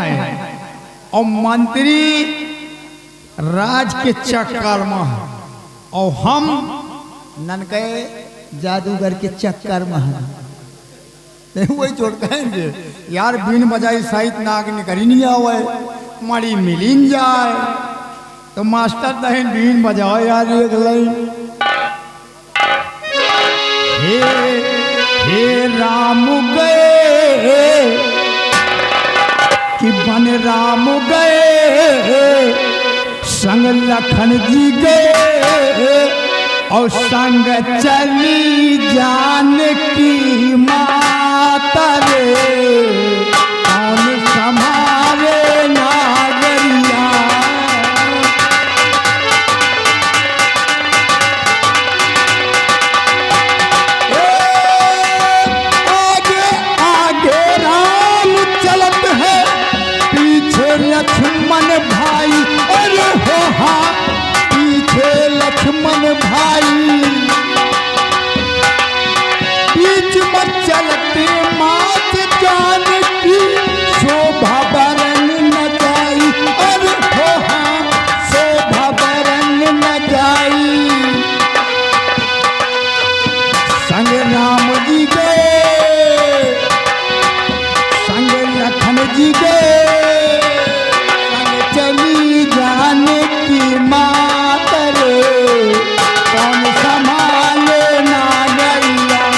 हैं और मंत्री राज के चक्कर में है और हम ननके जादूगर के चक्कर में है। वही चोट कहेंगे यार बीन बजाई साहित नाग निकरी नहीं आवे मड़ी मिलिन जाए तो मास्टर दहन बीन बजाओ यार एक लाइन। हे राम गए कि बन राम गए संग लखन जी गए और संग चली जानकी माता रे कौन संभाले नागरिया। आगे आगे राम चलत है पीछे लक्ष्मण भाई अरे हो हाँ पीछे लक्ष्मण भाई बीच में चलते मात जानकी शोभा बरन न जाई अरे हो हाँ शोभा बरन न जाई। संग राम जी गए संग लखन जी गए संग चली जाने की मात रे कौन संभाले नागरिया।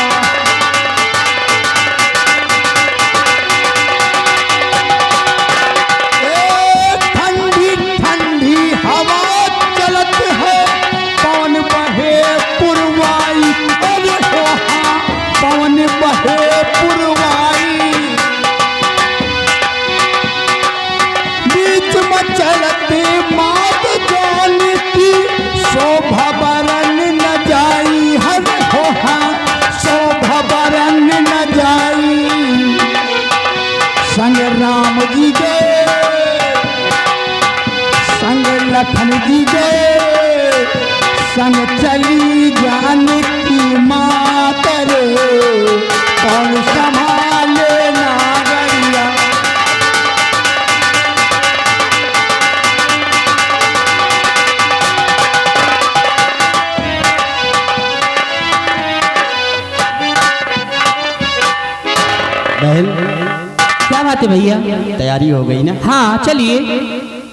ठंडी ठंडी हवा चलत है पवन बहे पुरवाई अरे हो हाँ पवन बहे पुरवाई बीच में चलते मात जानकी शोभा बरन न जाई हर हो हाँ शोभा बरन न जाई। संग राम जी गए संग लखन जी गए संग चली जानकी मात रे कौन संभाले नागरिया। बहन क्या बात है भैया? तैयारी हो गई ना? हाँ चलिए।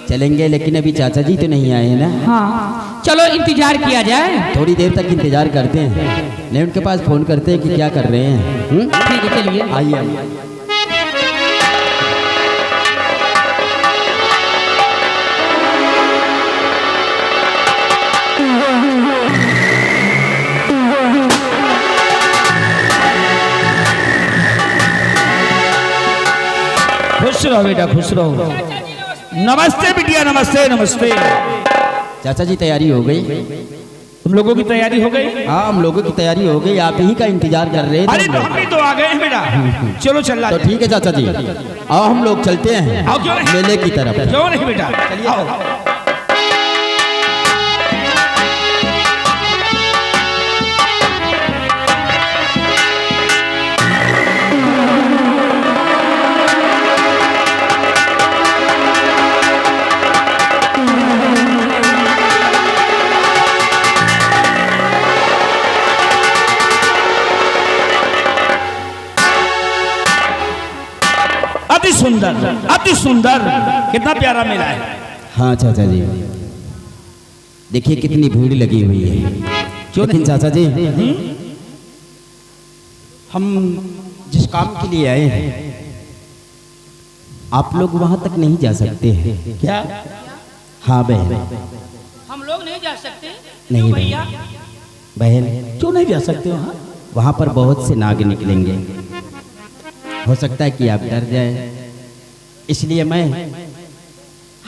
चलेंगे लेकिन अभी चाचा जी तो नहीं आए हैं ना? हाँ चलो इंतजार किया जाए। थोड़ी देर तक इंतजार करते हैं नहीं उनके पास फोन करते हैं कि क्या कर रहे हैं। ठीक है चलिए। आइए खुश रहो बेटा खुश रहो। नमस्ते बिटिया नमस्ते नमस्ते। चाचा जी तैयारी हो गई? तुम लोगों की तैयारी हो गई? हाँ हम लोगों की तैयारी हो गई आप ही का इंतजार कर रहे थे। अरे तो हम भी तो आ गए हैं बेटा। चलो चल रहा तो ठीक है चाचा जी आओ हम लोग चलते हैं आओ क्यों नहीं? मेले की तरफ। क्यों नहीं बेटा चलिए आओ। अति सुंदर कितना प्यारा मेला है। हाँ चाचा जी देखिए कितनी भीड़ लगी हुई है। लेकिन चाचा जी हम जिस काम के लिए आए हैं आप लोग वहां तक नहीं जा सकते हैं क्या? हाँ बहन हम लोग नहीं जा सकते? नहीं भैया बहन क्यों नहीं जा सकते वहाँ? वहां पर बहुत से नाग निकलेंगे हो सकता है कि आप डर जाए इसलिए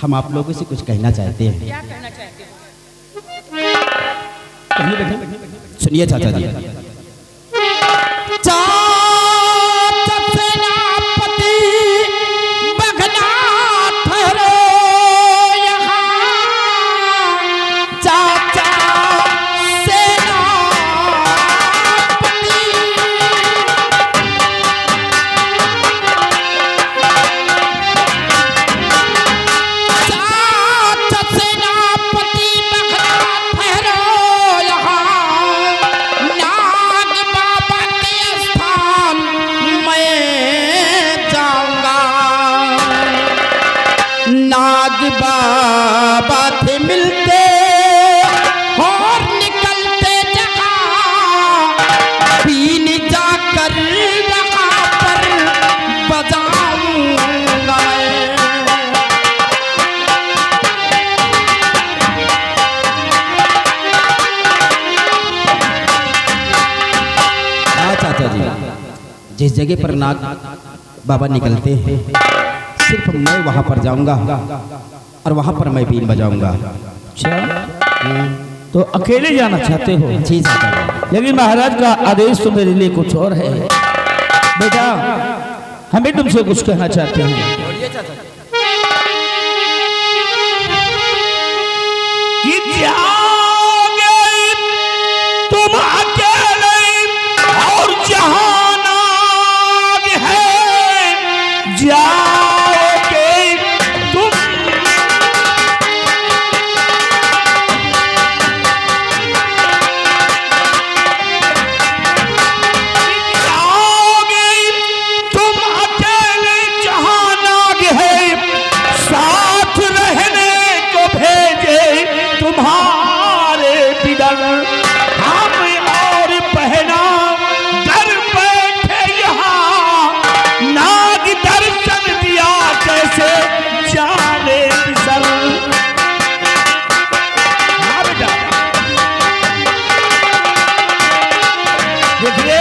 हम आप लोगों से कुछ कहना चाहते हैं। क्या कहना चाहते हो? सुनिए चाचा जी। बाबा थे मिलते और निकलते जहाँ पीन जाकर यहाँ पर बजाऊंगा हाँ चाचा जी, जिस जगह पर नाग बाबा निकलते हैं सिर्फ मैं वहां पर जाऊंगा और वहां पर मैं बीन बजाऊंगा। अच्छा, तो अकेले जाना चाहते हो? जी चाचा जी। लेकिन महाराज का आदेश तो मेरे लिए कुछ और है। बेटा, हमें तुमसे कुछ कहना चाहते हैं कि जाओगे तुम अकेले और जहां नाग है जाओगे तुम। जाओगे तुम अकेले जहां नाग है, साथ रहने को भेजे तुम्हारे बिदल हम और पहना डर बैठे यहाँ, नाग दर्शन दिया कैसे जाने बिसल। हाँ बेटा, देखिए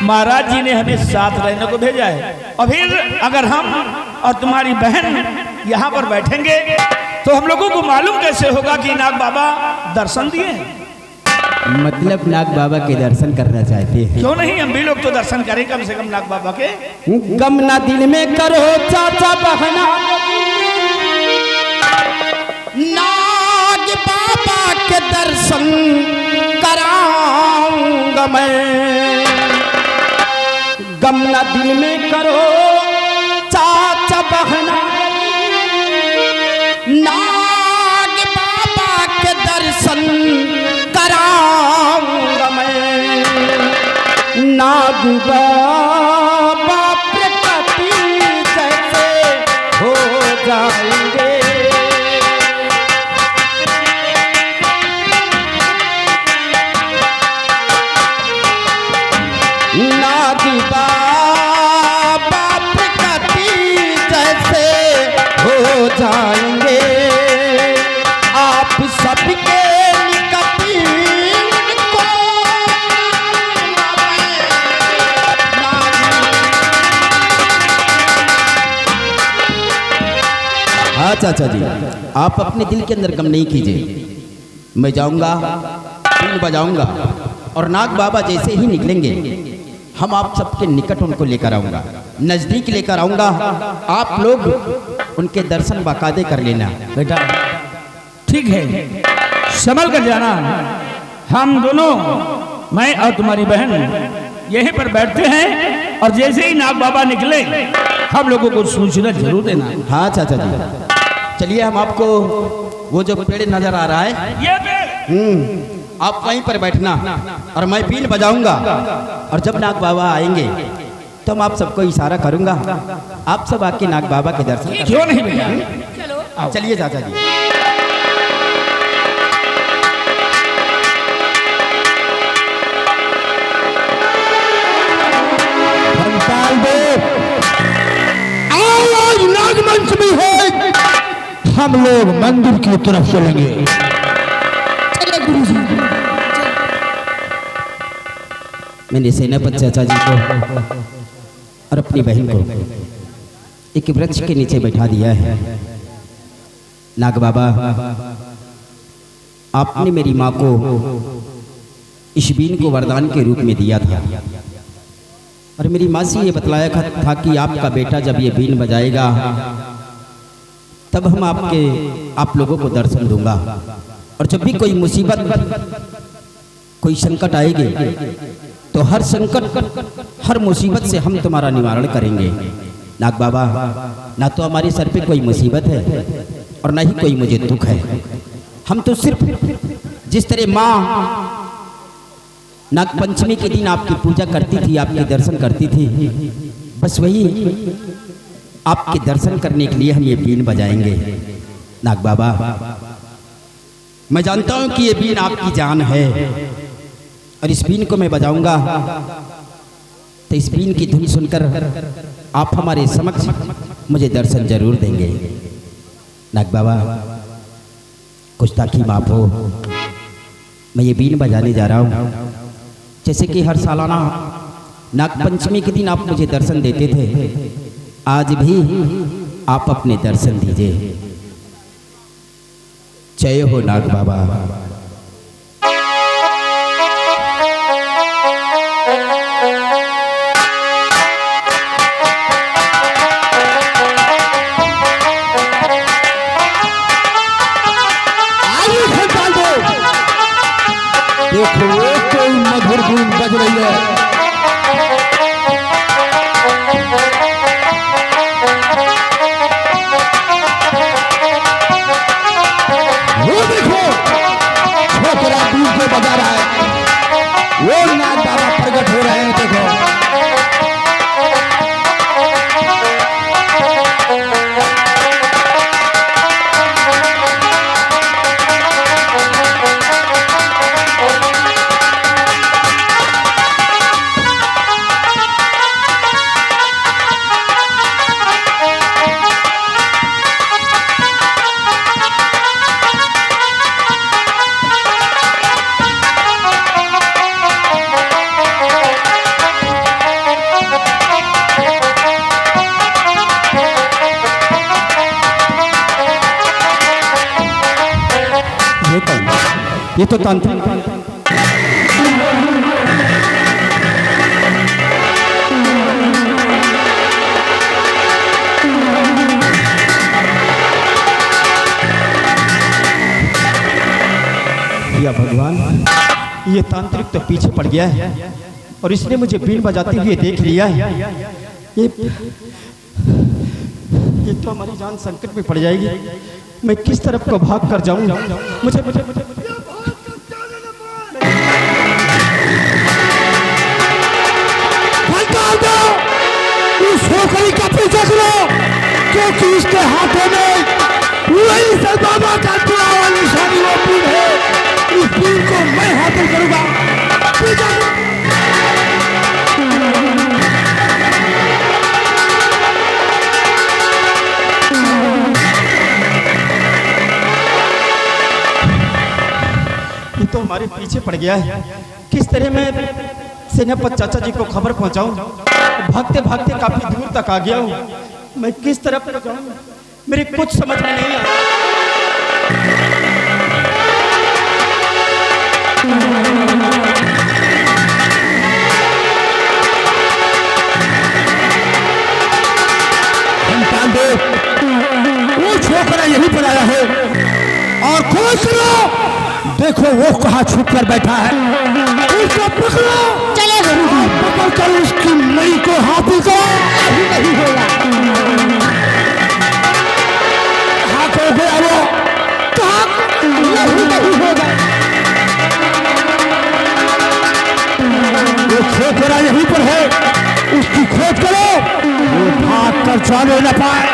महाराज जी ने हमें साथ रहने को भेजा है, और फिर अगर हम और तुम्हारी बहन यहाँ पर बैठेंगे तो हम लोगों को मालूम कैसे होगा कि नाग बाबा दर्शन दिए हैं? मतलब नाग बाबा के दर्शन करना चाहते हैं? क्यों नहीं, हम भी लोग तो दर्शन करें कम से कम नाग बाबा के। गम ना दिल में करो चाचा बहना, नाग बाबा के दर्शन कराऊंगा मैं। गम ना दिल में करो चाचा बहना, नाग बाबा के दर्शन कराऊंगा मैं। नाग बाबा प्रकटी जैसे हो जाएंगे, नाग बाबा प्रकटी जैसे हो जाएंगे। आप सबके निकट उनको हाँ चाचा जी, आप अपने दिल के अंदर गम नहीं कीजिए। मैं जाऊंगा, बीन बजाऊंगा और नाग बाबा जैसे ही निकलेंगे हम आप सबके निकट उनको लेकर आऊंगा, नजदीक लेकर आऊंगा। आप लोग उनके दर्शन बाकायदे कर लेना। बेटा ठीक है, संभल कर जाना। हम दोनों, मैं और तुम्हारी बहन यहीं पर बैठते हैं, और जैसे ही नाग बाबा निकले हम लोगों को सूचना जरूर देना। हाँ चाचा जी, चलिए हम आपको वो जो पेड़ नजर आ रहा है ये पेड़, आप वहीं पर बैठना और मैं बीन बजाऊंगा, और जब नाग बाबा आएंगे तो मैं आप सबको इशारा करूंगा, आप सब आके नाग बाबा के दर्शन करें। क्यों नहीं बेटा, चलो चलिए चाचा जी। आज नागमंचमी है, हम लोग मंदिर की तरफ चलेंगे। चले गुरुजी। मैंने सेनापति चाचा जी को और अपनी बहन को एक वृक्ष के नीचे बैठा दिया है। नाग बाबा, आपने मेरी माँ को इस बीन को वरदान के रूप में दिया था, और मेरी माँ से ये बतलाया था कि आपका बेटा जब ये बीन बजाएगा तब हम आप लोगों को दर्शन दूंगा, और जब भी कोई मुसीबत, कोई संकट आएगी तो हर संकट, हर मुसीबत से हम तुम्हारा निवारण करेंगे। नाग बाबा, ना तो हमारे सर पे कोई मुसीबत है और ना ही कोई मुझे दुख है। हम तो सिर्फ जिस तरह माँ नाग पंचमी के दिन आपकी पूजा करती थी, आपके दर्शन करती थी, बस वही आपके दर्शन करने के लिए हम ये बीन बजाएंगे। नाग बाबा, मैं जानता हूं कि ये बीन आपकी जान है और इस बीन को मैं बजाऊंगा तो इस बीन की धुन सुनकर आप हमारे समक्ष मुझे दर्शन जरूर देंगे। नाग बाबा, कुछ ताकि माफ हो, मैं ये बीन बजाने जा रहा हूँ। जैसे कि हर सालाना नागपंचमी के दिन आप मुझे दर्शन देते थे, आज भी आप अपने दर्शन दीजिए। जय हो नाग बाबा। देखो कोई मधुर धुन बज रही है। वो देखो छोकरा बीन को बजा रहा है, वो नाग बाबा प्रकट हो रहे हैं। देखो ये तो तांत्रिक या भगवान, ये तांत्रिक तो पीछे पड़ गया है और इसने मुझे बीन बजाते हुए देख लिया है। ये तो हमारी जान संकट में पड़ जाएगी। मैं किस तरफ को भाग कर जाऊं? मुझे इस छोकरी का पीछा करो, क्योंकि इसके हाथों में वही से बाबा का चुना हुआ निशानी वो बीन है। इस बीन को मैं हासिल करूंगा। पीछा करो। ये तो हमारे पीछे पड़ गया है। किस तरह मैं सेनापति चाचा जी को खबर पहुंचाऊं? भागते भागते काफी दूर तक आ गया हूं। मैं किस तरफ जाऊं? मेरे कुछ समझ में नहीं आ रहा। वो छोकरा यहीं पर आया है और खोज करो। देखो वो कहाँ छुप कर बैठा है, उसको पकड़ो। चले पकड़ कर उसकी मई को हाथी को अभी नहीं होगा। हाथ हो गया वो, कहाँ नहीं होगा। वो छोकरा यहीं पर है, उसकी खोज करो। वो भाग कर जाने न पाए।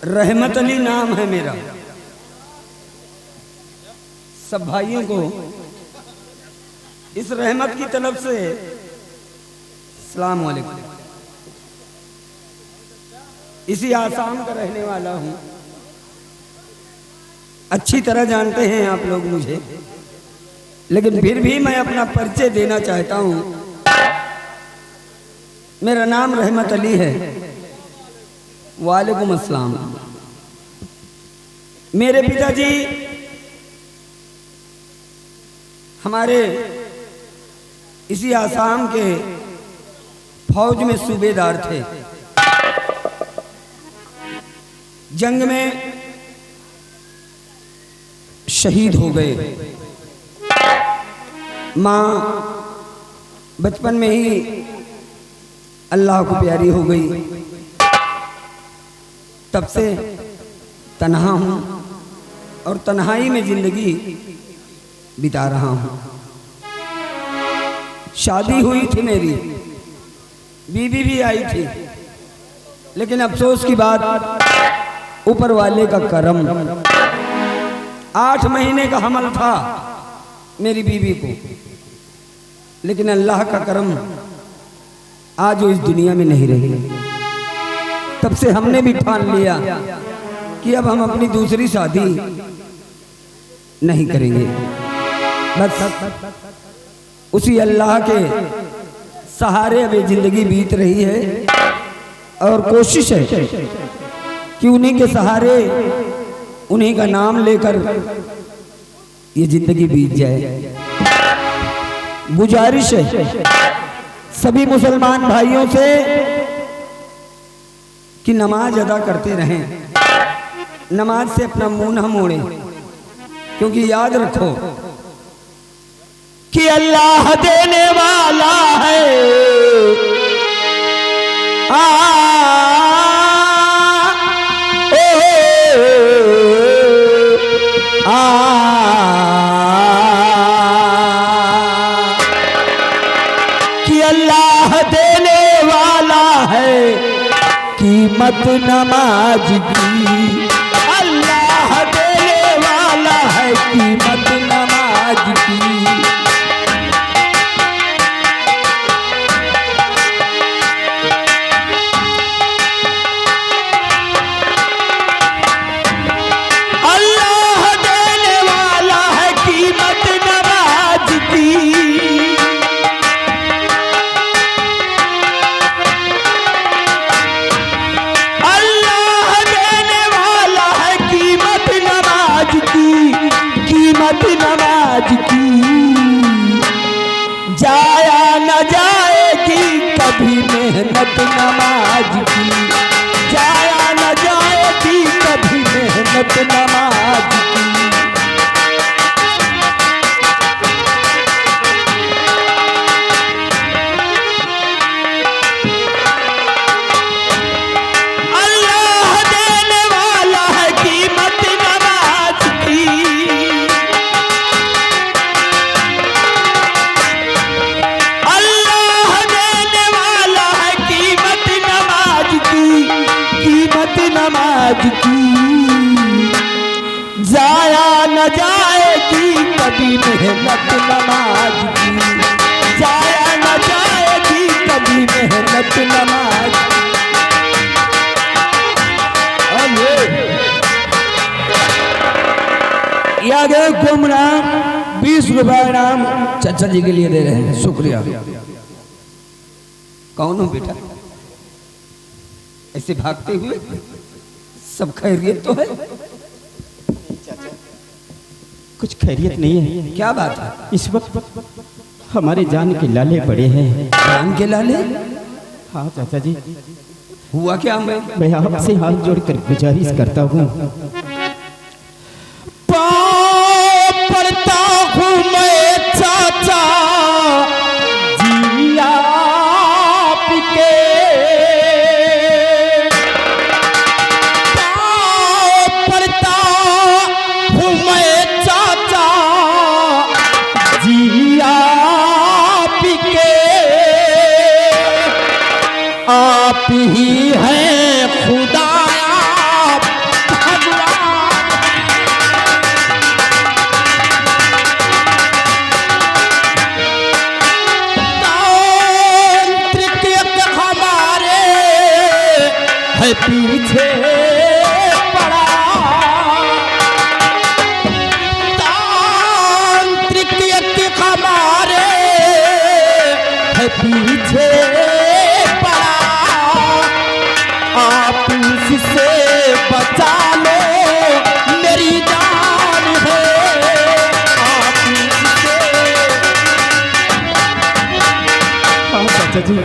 रहमत अली नाम है मेरा। सब भाइयों को इस रहमत की तरफ से सलाम वालेकुम। इसी आसाम का रहने वाला हूँ। अच्छी तरह जानते हैं आप लोग मुझे, लेकिन फिर भी मैं अपना परिचय देना चाहता हूँ। मेरा नाम रहमत अली है। वालेकुम अस्सलाम। मेरे पिताजी हमारे इसी आसाम के फौज में सूबेदार थे। जंग में शहीद हो गए। माँ बचपन में ही अल्लाह को प्यारी हो गई। तब से तन्हा हूँ और तन्हाई में जिंदगी बिता रहा हूँ। शादी हुई थी मेरी, बीवी भी आई थी, लेकिन अफसोस की बात ऊपर वाले का करम, 8 महीने का हमल था मेरी बीवी को, लेकिन अल्लाह का करम आज वो इस दुनिया में नहीं रही। तब से हमने भी ठान लिया कि अब हम अपनी दूसरी शादी नहीं करेंगे। बस उसी अल्लाह के सहारे अब जिंदगी बीत रही है और कोशिश है कि उन्हीं के सहारे, उन्हीं का नाम लेकर ये जिंदगी बीत जाए। गुजारिश है सभी मुसलमान भाइयों से कि नमाज अदा करते रहें, नमाज से अपना मुंह न मोड़ें, क्योंकि याद रखो कि अल्लाह देने वाला है। कि अल्लाह देने वाला है कीमत नमाज की। अल्लाह देने वाला है कीमत नमाज की। नमाज की जाया न जाएगी कभी मेहनत नमाज की, जाया न जाएगी कभी मेहनत नमाज की। नमाज की जाया न जाएगी कभी मेहनत नमाज की, जाया न जाएगी कभी मेहनत नमाज। आगे गुमनाम 20 रुपए नाम चाचा जी के लिए दे रहे हैं, शुक्रिया। कौन हो बेटा ऐसे भागते हुए? सब खैरियत तो है? कुछ खैरियत नहीं है। क्या बात है? इस वक्त हमारे जान के लाले पड़े हैं। जान के लाले? हाँ चाचा जी। हुआ क्या? मैं आपसे हाथ जोड़कर गुजारिश करता हूँ, पाँव पड़ता हूँ मैं चाचा जी आपके, आप ही हैं खुदाया भगवान। तांत्रिक हमारे है पीछे पड़ा, तांत्रिक हमारे है पीछे बचा लो मेरी जान है आप से। हाँ चाचा जी,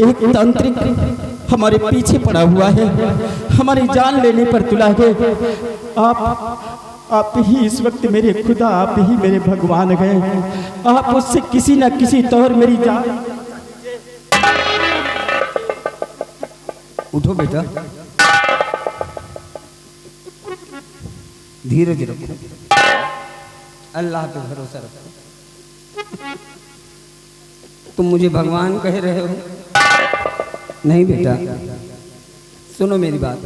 एक तांत्रिक हमारे पीछे पड़ा हुआ है, हमारी जान लेने पर तुला है। आप ही इस वक्त मेरे खुदा, आप ही मेरे भगवान गए। आप उससे किसी न किसी तौर मेरी जान। उठो बेटा, धीरज रखो, अल्लाह पे भरोसा रखो। तुम मुझे भगवान कह रहे हो? नहीं बेटा, सुनो मेरी बात।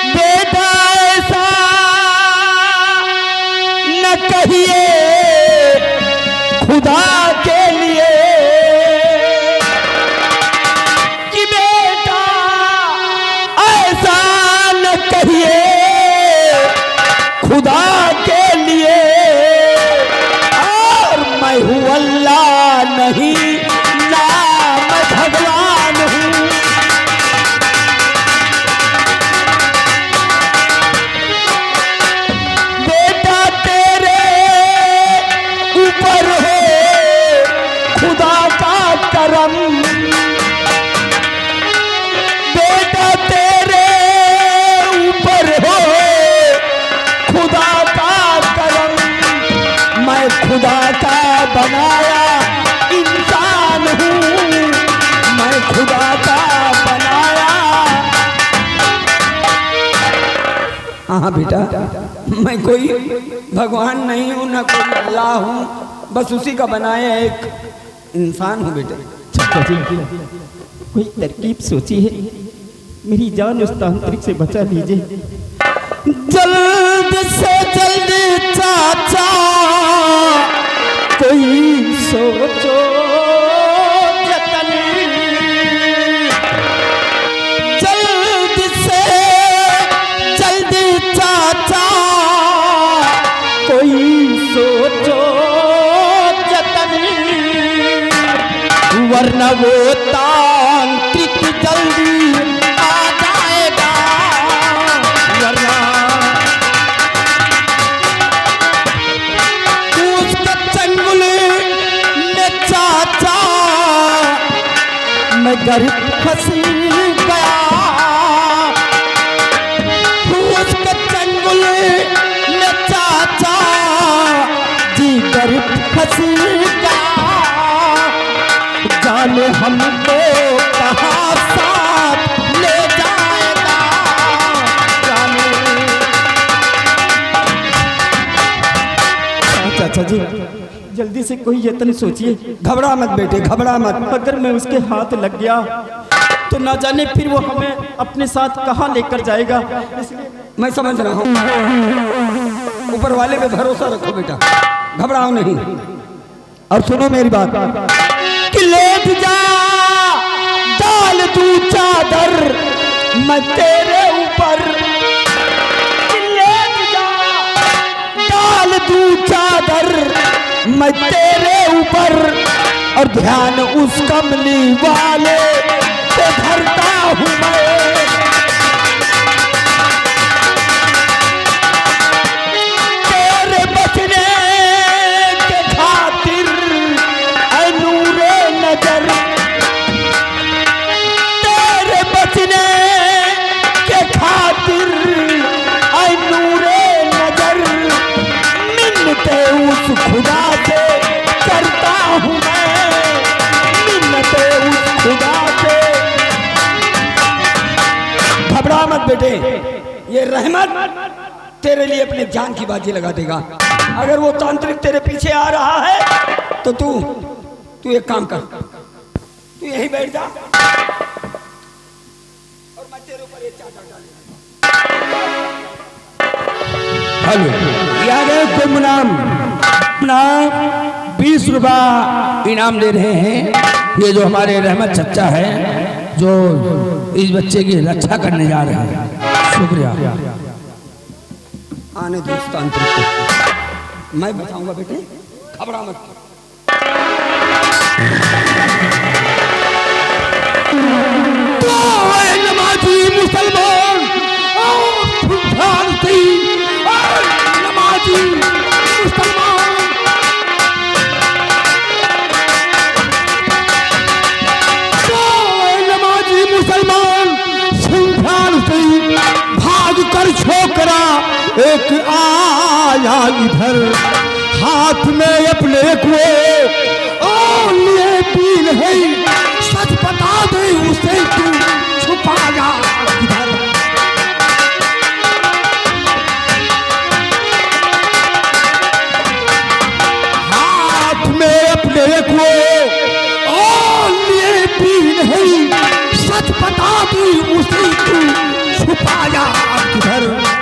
बेटा ऐसा न कहिए खुदा के लिए कि बेटा ऐसा न कहिए खुदा के लिए, और मैं हूँ अल्लाह नहीं नाम भगवान हूँ। बेटा तेरे ऊपर है खुदा का करम, बेटा तेरे ऊपर है खुदा का करम। मैं खुदा का बनाया इंसान हूँ, मैं खुदा का बनाया। हाँ बेटा, मैं कोई भगवान नहीं हूँ, ना कोई अल्लाह हूँ, बस उसी का बनाया एक इंसान हूँ बेटा। चाचा जी, कोई तरकीब सोची है? मेरी जान उस तांत्रिक से बचा लीजिए। जल्द से जल्द चाचा कोई सोचो जतन, जल्द से जल्द चाचा कोई सोचो जतन, वरना वो तांत्रिक जल्दी आ जाएगा, वरना उसके चंगुल में चाचा मैं गर्भ फंस गया, उसके चंगुल में चाचा जी गर्भ फंस गया। जाने हमको कहाँ साथ ले जाएगा, जाने। चाचा जी, जल्दी से कोई यत्न सोचिए। घबरा मत बेटे, घबरा मत। अगर मैं उसके हाथ लग गया तो ना जाने फिर वो हमें अपने साथ कहाँ लेकर जाएगा, इसलिए मैं समझ रहा हूँ, ऊपर वाले पे भरोसा रखो बेटा, घबराओ नहीं। और सुनो मेरी बात कि लेट जा डाल तू चादर मैं तेरे ऊपर, कि लेट जा डाल तू चादर मैं तेरे ऊपर, और ध्यान उस कमली वाले पे धरता हूँ मैं। तेरे बचने के खातिर ऐ नूरे नजर, तेरे बचने के खातिर ऐ नूरे नजर, मिन्नते उस खुदा से करता हूँ मैं, मिन्नते उस खुदा से। घबरा मत बेटे, ये रहमत तेरे लिए अपने जान की बाजी लगा देगा। अगर वो तांत्रिक तेरे पीछे आ रहा है तो तू एक काम कर, तू यहीं बैठ जा और मैं तेरे ऊपर ये चादर डालूंगा। हेलो, याद है गुमनाम अपना 20 रुपया इनाम दे रहे हैं। ये जो हमारे रहमत चच्चा है, जो इस बच्चे की रक्षा करने जा रहे हैं, शुक्रिया। आने दो उस तांत्रिक को, मैं बताऊंगा बेटे, घबरा मत। तो नमाजी मुसलमान एक आया इधर, हाथ में अपने को और लिए पीन है, सच बता दे उसे तू छुपाया किधर। हाथ में अपने को और लिए पीन है, सच बता दे उसे तू छुपाया किधर।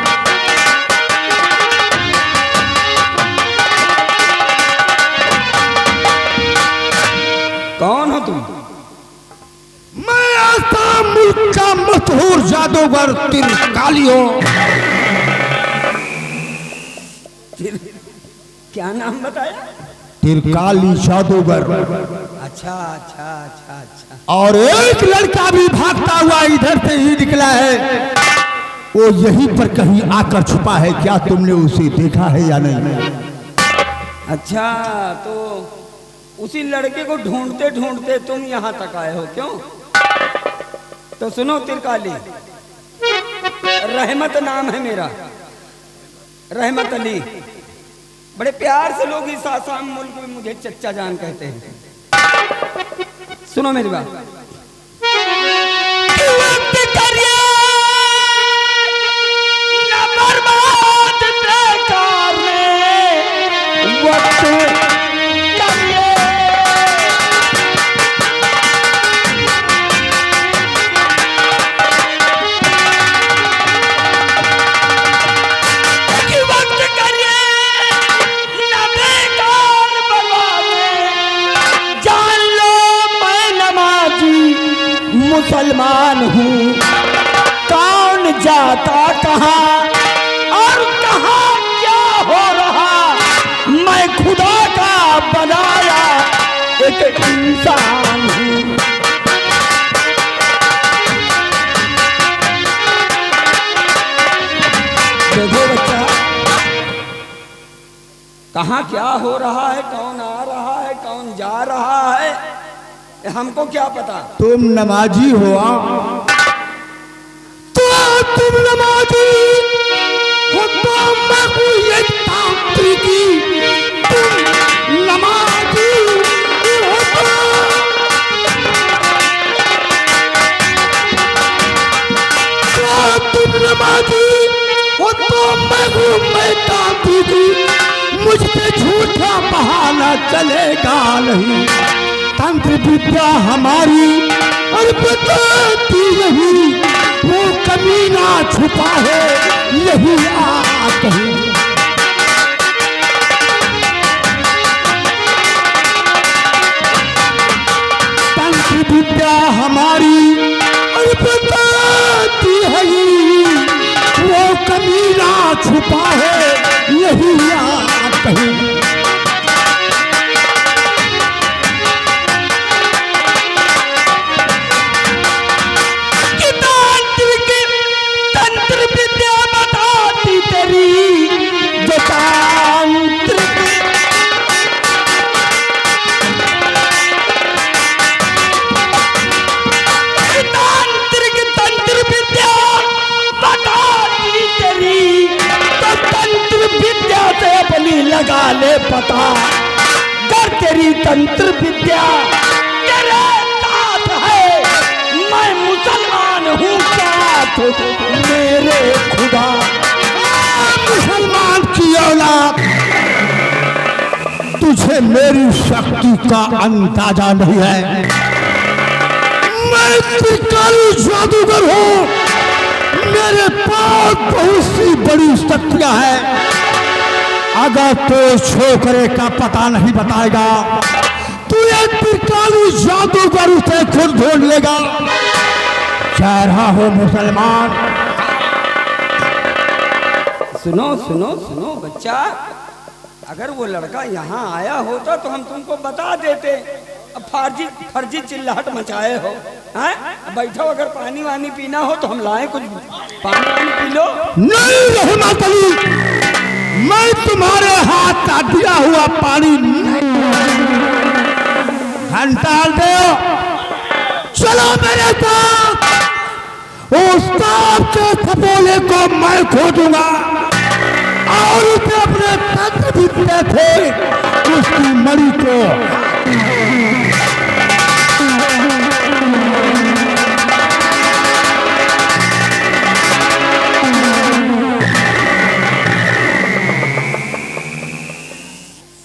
कौन हो तुम? मैं आसाम मुल्क का मशहूर जादूगर तिरकालियो। क्या नाम बताया? तिरकाली जादूगर। अच्छा अच्छा अच्छा अच्छा। और एक लड़का भी भागता हुआ इधर से ही निकला है, वो यहीं पर कहीं आकर छुपा है। क्या तुमने उसे देखा है या नहीं? अच्छा, तो उसी लड़के को ढूंढते ढूंढते तुम यहाँ तक आए हो, क्यों? तो सुनो तिरकाली, रहमत नाम है मेरा, रहमत अली। बड़े प्यार से लोग इस आसाम मुल्क में मुझे चच्चा जान कहते हैं। सुनो मेरी बात। मुसलमान हूँ, कौन जाता कहाँ और कहाँ क्या हो रहा, मैं खुदा का बनाया एक इंसान हूँ। देखो बच्चा, कहाँ क्या हो रहा है, कौन आ रहा है, कौन जा रहा है, हमको क्या पता। तुम नमाजी हो? तो तुम नमाजी हो तो मैं कोई एक तांत्रिकी। तुम नमाजी हो तो तुम नमाजी हो तो मैं तांत्रिकी। मुझ पे झूठा बहाना चलेगा नहीं। तंत्र विद्या हमारी और बताती नहीं, वो कमीना छुपा है यही आत है। तंत्र विद्या हमारी और बताती है, वो कमीना छुपा है यही आत है। लगा ले पता, कर तेरी तंत्र विद्या तेरे साथ है, मैं मुसलमान हूँ साथ मेरे खुदा। मुसलमान की औलाद, तुझे मेरी शक्ति का अंदाजा नहीं है। मैं त्रिकाली जादूगर हूँ, मेरे पास बहुत सी बड़ी शक्तियां हैं। अगर तो छोकरे का पता नहीं बताएगा, तू ये त्रिकाली जादूगर उसे खुद ढूंढ लेगा। कह रहा हो मुसलमान। सुनो सुनो सुनो बच्चा, अगर वो लड़का यहाँ आया होता तो हम तुमको बता देते। अब फर्जी चिल्लाहट मचाए हो, हैं? बैठो, अगर पानी वानी पीना हो तो हम लाए, कुछ पानी वानी पी लो। नहीं रहमत अली, मैं तुम्हारे हाथ का दिया हुआ पानी हटाल दो। चलो मेरे साथ, उस सांप के थपोले को मैं खोदूंगा। और उसे अपने तंत्र विद्या थे उसकी मणि को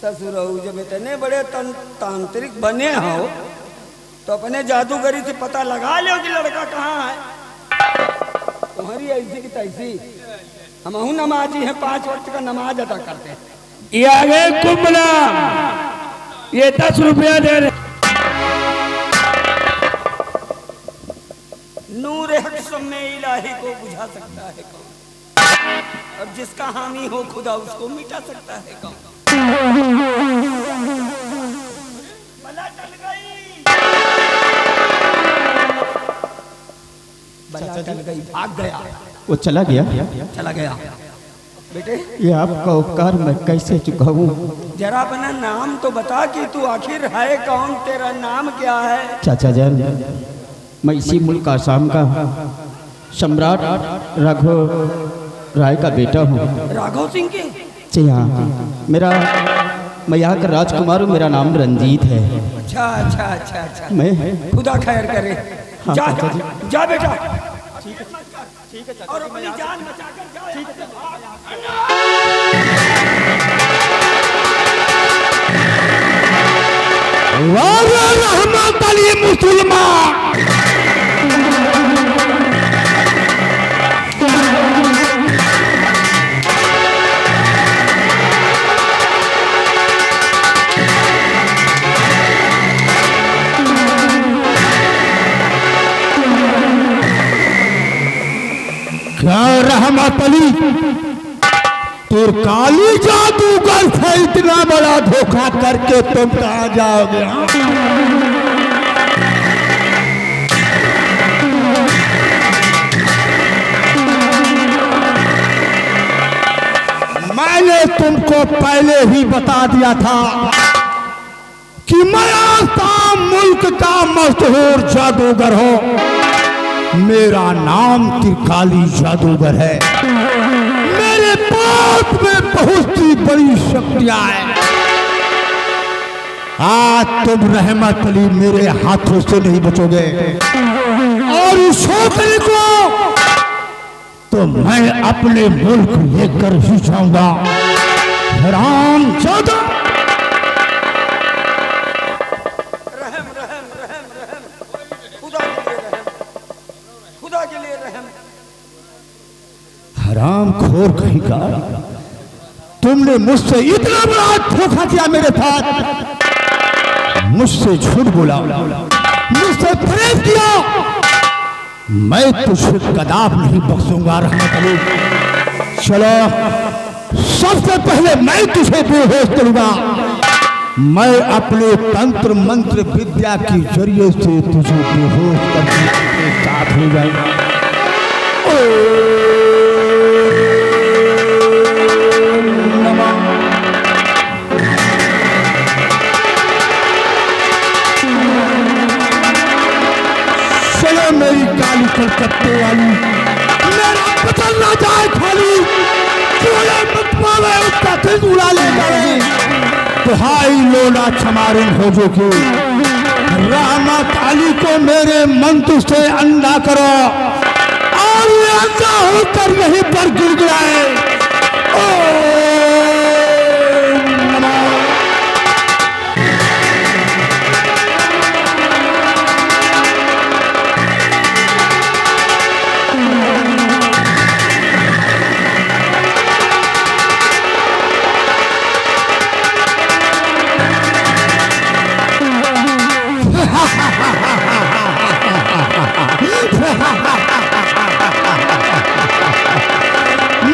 ससुर जब इतने बड़े तांत्रिक बने हो तो अपने जादूगरी से पता लगा लो कि लड़का कहाँ है। तुम्हारी ऐसी की तैसी, हम नमाजी हैं, 5 वक्त का नमाज अदा करते हैं। ये आ गए कुंभला, ये 10 रुपया दे रहे। नूर हक में इलाही को बुझा सकता है कौन? अब जिसका हामी हो खुदा उसको मिटा सकता है कौन? बला टल गई, बला टल गई, भाग गया, वो चला गया। चला गया। बेटे ये आपका उपकार मैं कैसे चुकाऊं? जरा अपना नाम तो बता कि तू आखिर है कौन, तेरा नाम क्या है? चाचा जान, मैं इसी मुल्क आसाम का सम्राट राघव राय का बेटा हूँ। राघव सिंह के? जी हाँ, मैं यहाँ का राजकुमार हूँ, मेरा नाम रंजीत है। अच्छा अच्छा अच्छा अच्छा, मैं खुदा खैर करे। हाँ, जा चाचा जा, जी। जा बेटा, ठीक है और अपनी जान बचाकर जा। रहमत अली मुसलमान क्या रहमत अली, तो काली जादूगर से इतना बड़ा धोखा करके तुम कहाँ जाओगे? मैंने तुमको पहले ही बता दिया था कि मैं आसाम मुल्क का मशहूर जादूगर हूं। मेरा नाम त्रिकाली जादूगर है। मेरे पास में बहुत सी बड़ी शक्तियां हैं। आज तुम रहमत अली मेरे हाथों से नहीं बचोगे, और इस छोकरी को तो मैं अपने मुल्क लेकर ही जाऊंगा। राम जादा रहम रहम रहम रहम, खुदा के लिए रहम, खुदा के लिए रहम। हराम खोर कहीं का, तुमने मुझसे इतना बड़ा धोखा किया मेरे साथ, मुझसे झूठ बोला, मुझसे फरेब किया। मैं तुझे कदाप नहीं बख्शूंगा रहमत अली। चलो, सबसे पहले मैं तुझे बेहोश करूंगा। मैं अपने तंत्र मंत्र विद्या के जरिए से तुझे बेहोश करके तेरे साथ हो जाएगा। चलो मेरी काली कलकत्ते वाली, मेरा बदल ना जाए खाली, चोले मत पावे उसका दिल उड़ा ले जाए। तुहाई लोला छमारिन हो जो के रहमत अली को मेरे मंत्र से अंधा करो, और ये अंधा होकर यहीं पर गिड़गिड़ाए।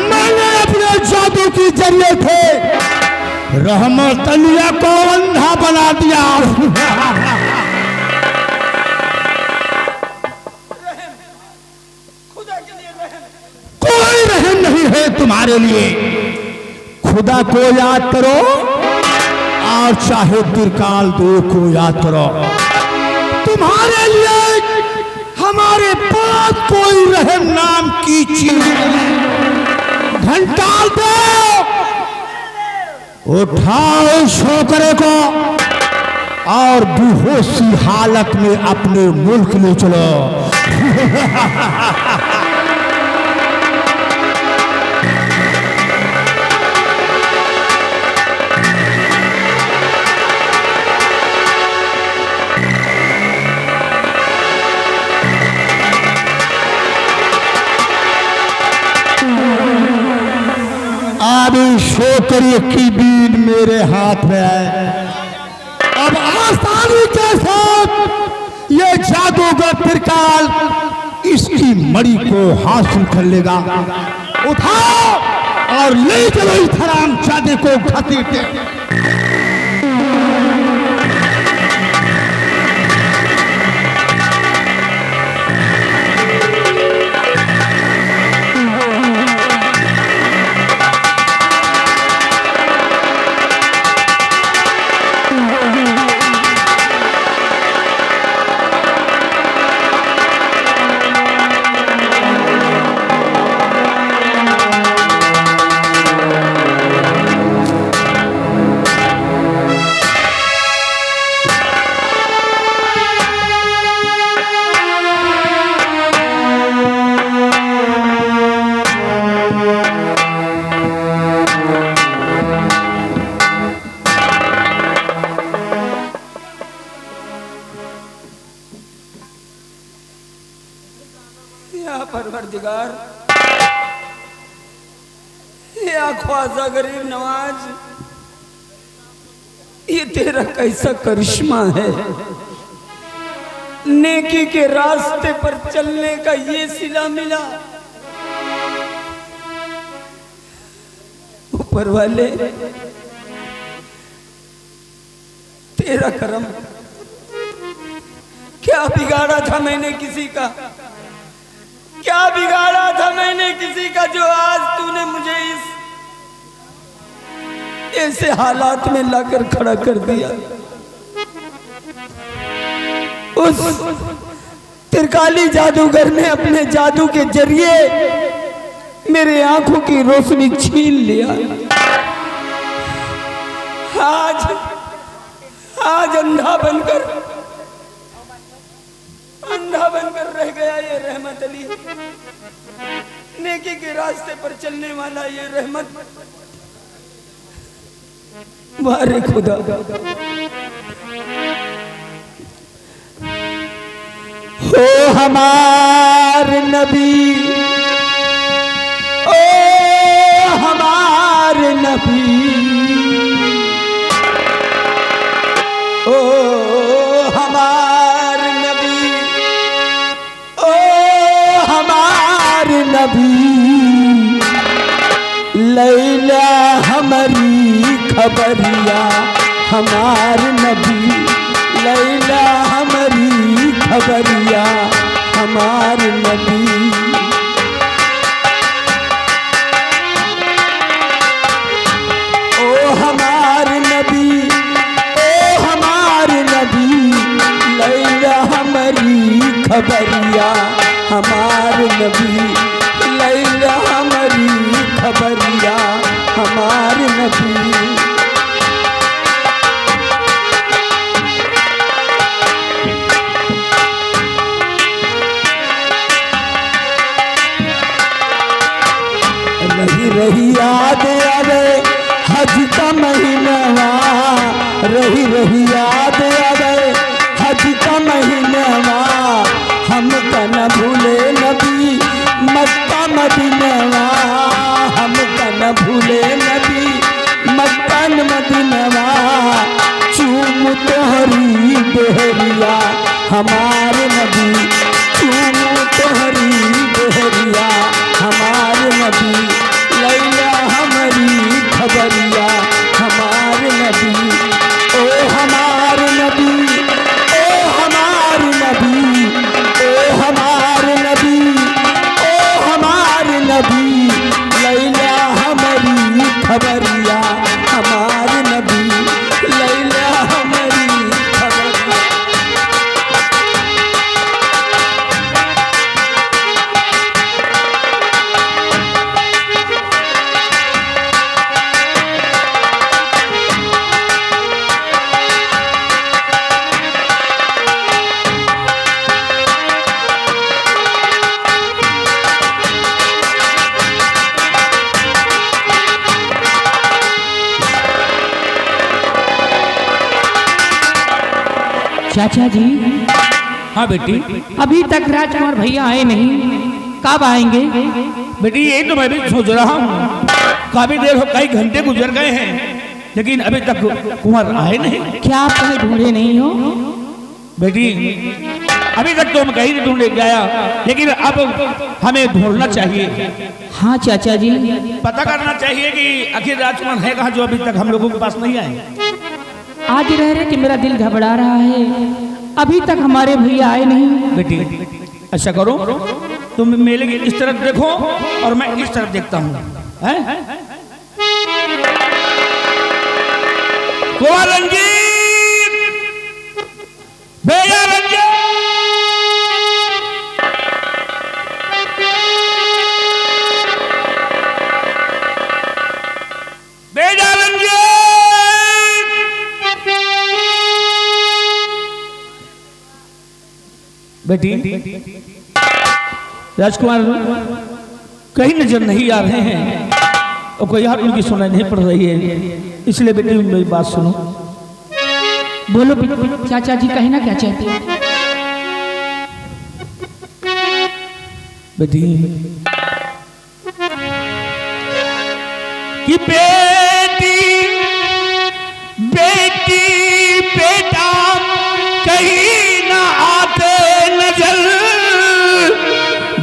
मैंने अपने जादू के जरिए थे रहमत अलिया को अंधा बना दिया। खुदा के लिए रहम। कोई रहम नहीं है तुम्हारे लिए। खुदा को याद करो, और चाहे त्रिकाल देव को याद करो। तुम्हारे लिए हमारे पास कोई रहम नाम की चीज नहीं। घंटाल दो उठाओ छोकरे को और बेहोशी हालत में अपने मुल्क ले चलो। अब छोकरे की बीन मेरे हाथ में है। अब आसानी के साथ ये जादूगर त्रिकाल इसकी मणि को हासिल कर लेगा। उठाओ और ले चलो इस हरामजादे को घसीटे। परवरदिगार, या ख्वाजा गरीब नवाज, ये तेरा कैसा करिश्मा है। नेकी के रास्ते पर चलने का ये सिला मिला। ऊपर वाले तेरा करम। क्या बिगाड़ा था मैंने किसी का, क्या बिगाड़ा था मैंने किसी का, जो आज तूने मुझे इस ऐसे हालात में लाकर खड़ा कर दिया। उस त्रिकाली जादूगर ने अपने जादू के जरिए मेरे आंखों की रोशनी छीन लिया। आज अंधा बनकर रह गया ये रहमत अली। नेकी के रास्ते पर चलने वाला ये रहमत। वारे खुदा, हो हमार नबी, ओ हमार नबी, ओ हमार नबी, ओ हमार नबी, लैला हमारी खबरिया, हमार नबी, लैला हमारी खबरिया, हमार नबी। ओ हमार नबी, ओ हमार नबी, लैला हमारी खबरिया, हमार नबी, लैला हमारी खबरिया, हमार नबी। रही रही याद आवे हज का महीनावा, रही रही याद आवे हज का महीनावा, हम न भूले नबी मक्का मदीनावा, हम न भूले नबी मक्का मदीनावा, चूम तोहरी बेहरिया, हमार नबी, चूम तोहरी बेहरिया, हमार नबी, लैला हमारी खबरिया, हमार नबी। ओ हमार नबी, ओ हमार नबी, ओ हमार नबी, ओ हमार नबी, लैला हमारी खबरिया, हमार नबी, लैला हमारी खबरिया। चाचा जी, हाँ बेटी। अभी तक राजकुमार भैया आए नहीं, कब आएंगे? बेटी यही तो मैं भी सोच रहा हूँ, काफी देर हो, कई घंटे गुजर गए हैं लेकिन अभी तक कुंवर आए नहीं। क्या आप कहीं ढूंढे नहीं हो? बेटी अभी तक तो हम कहीं नहीं ढूंढने गया, लेकिन अब हमें ढूंढना चाहिए। हाँ चाचा जी, पता करना चाहिए कि आखिर राजकुमार है कहाँ जो अभी तक हम लोगों के पास नहीं आए। आज रह रहे कि मेरा दिल घबरा रहा है, अभी तक हमारे भैया आए नहीं। बेटी ऐसा करो, तुम मेले की इस तरफ देखो और मैं इस तरफ देखता हूँ। कुंवर रंजीत, भैया रंजीत, भैया रंजीत। बेटी राजकुमार कहीं नजर नहीं आ रहे हैं और कोई यार उनकी सुनाई नहीं पड़ रही है, इसलिए बेटी मेरी बात सुनो। बोलो चाचा जी, कहीं ना क्या चाहते हो? बेटी कि बेटी बेटी बेटा कहीं ना आते नजर,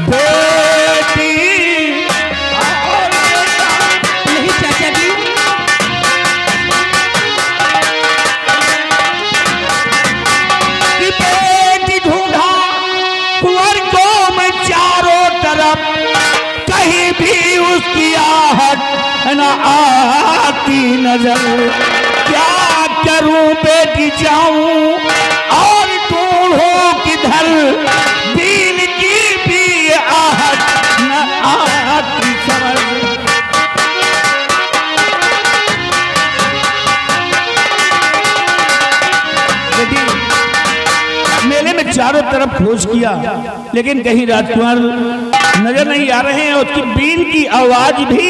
बेटी और बेटा। नहीं चाचा जी, कि बेटी ढूंढा कुंवर को मैं चारों तरफ, कहीं भी उसकी आहट न आती नजर। क्या करूं बेटी जाऊं और ढूंढूं किधर, दीन की भी आहट न आती समझ। बेटी मेले में चारों तरफ खोज किया लेकिन कहीं राजकुमार नजर नहीं आ रहे हैं, उसकी बीन की आवाज भी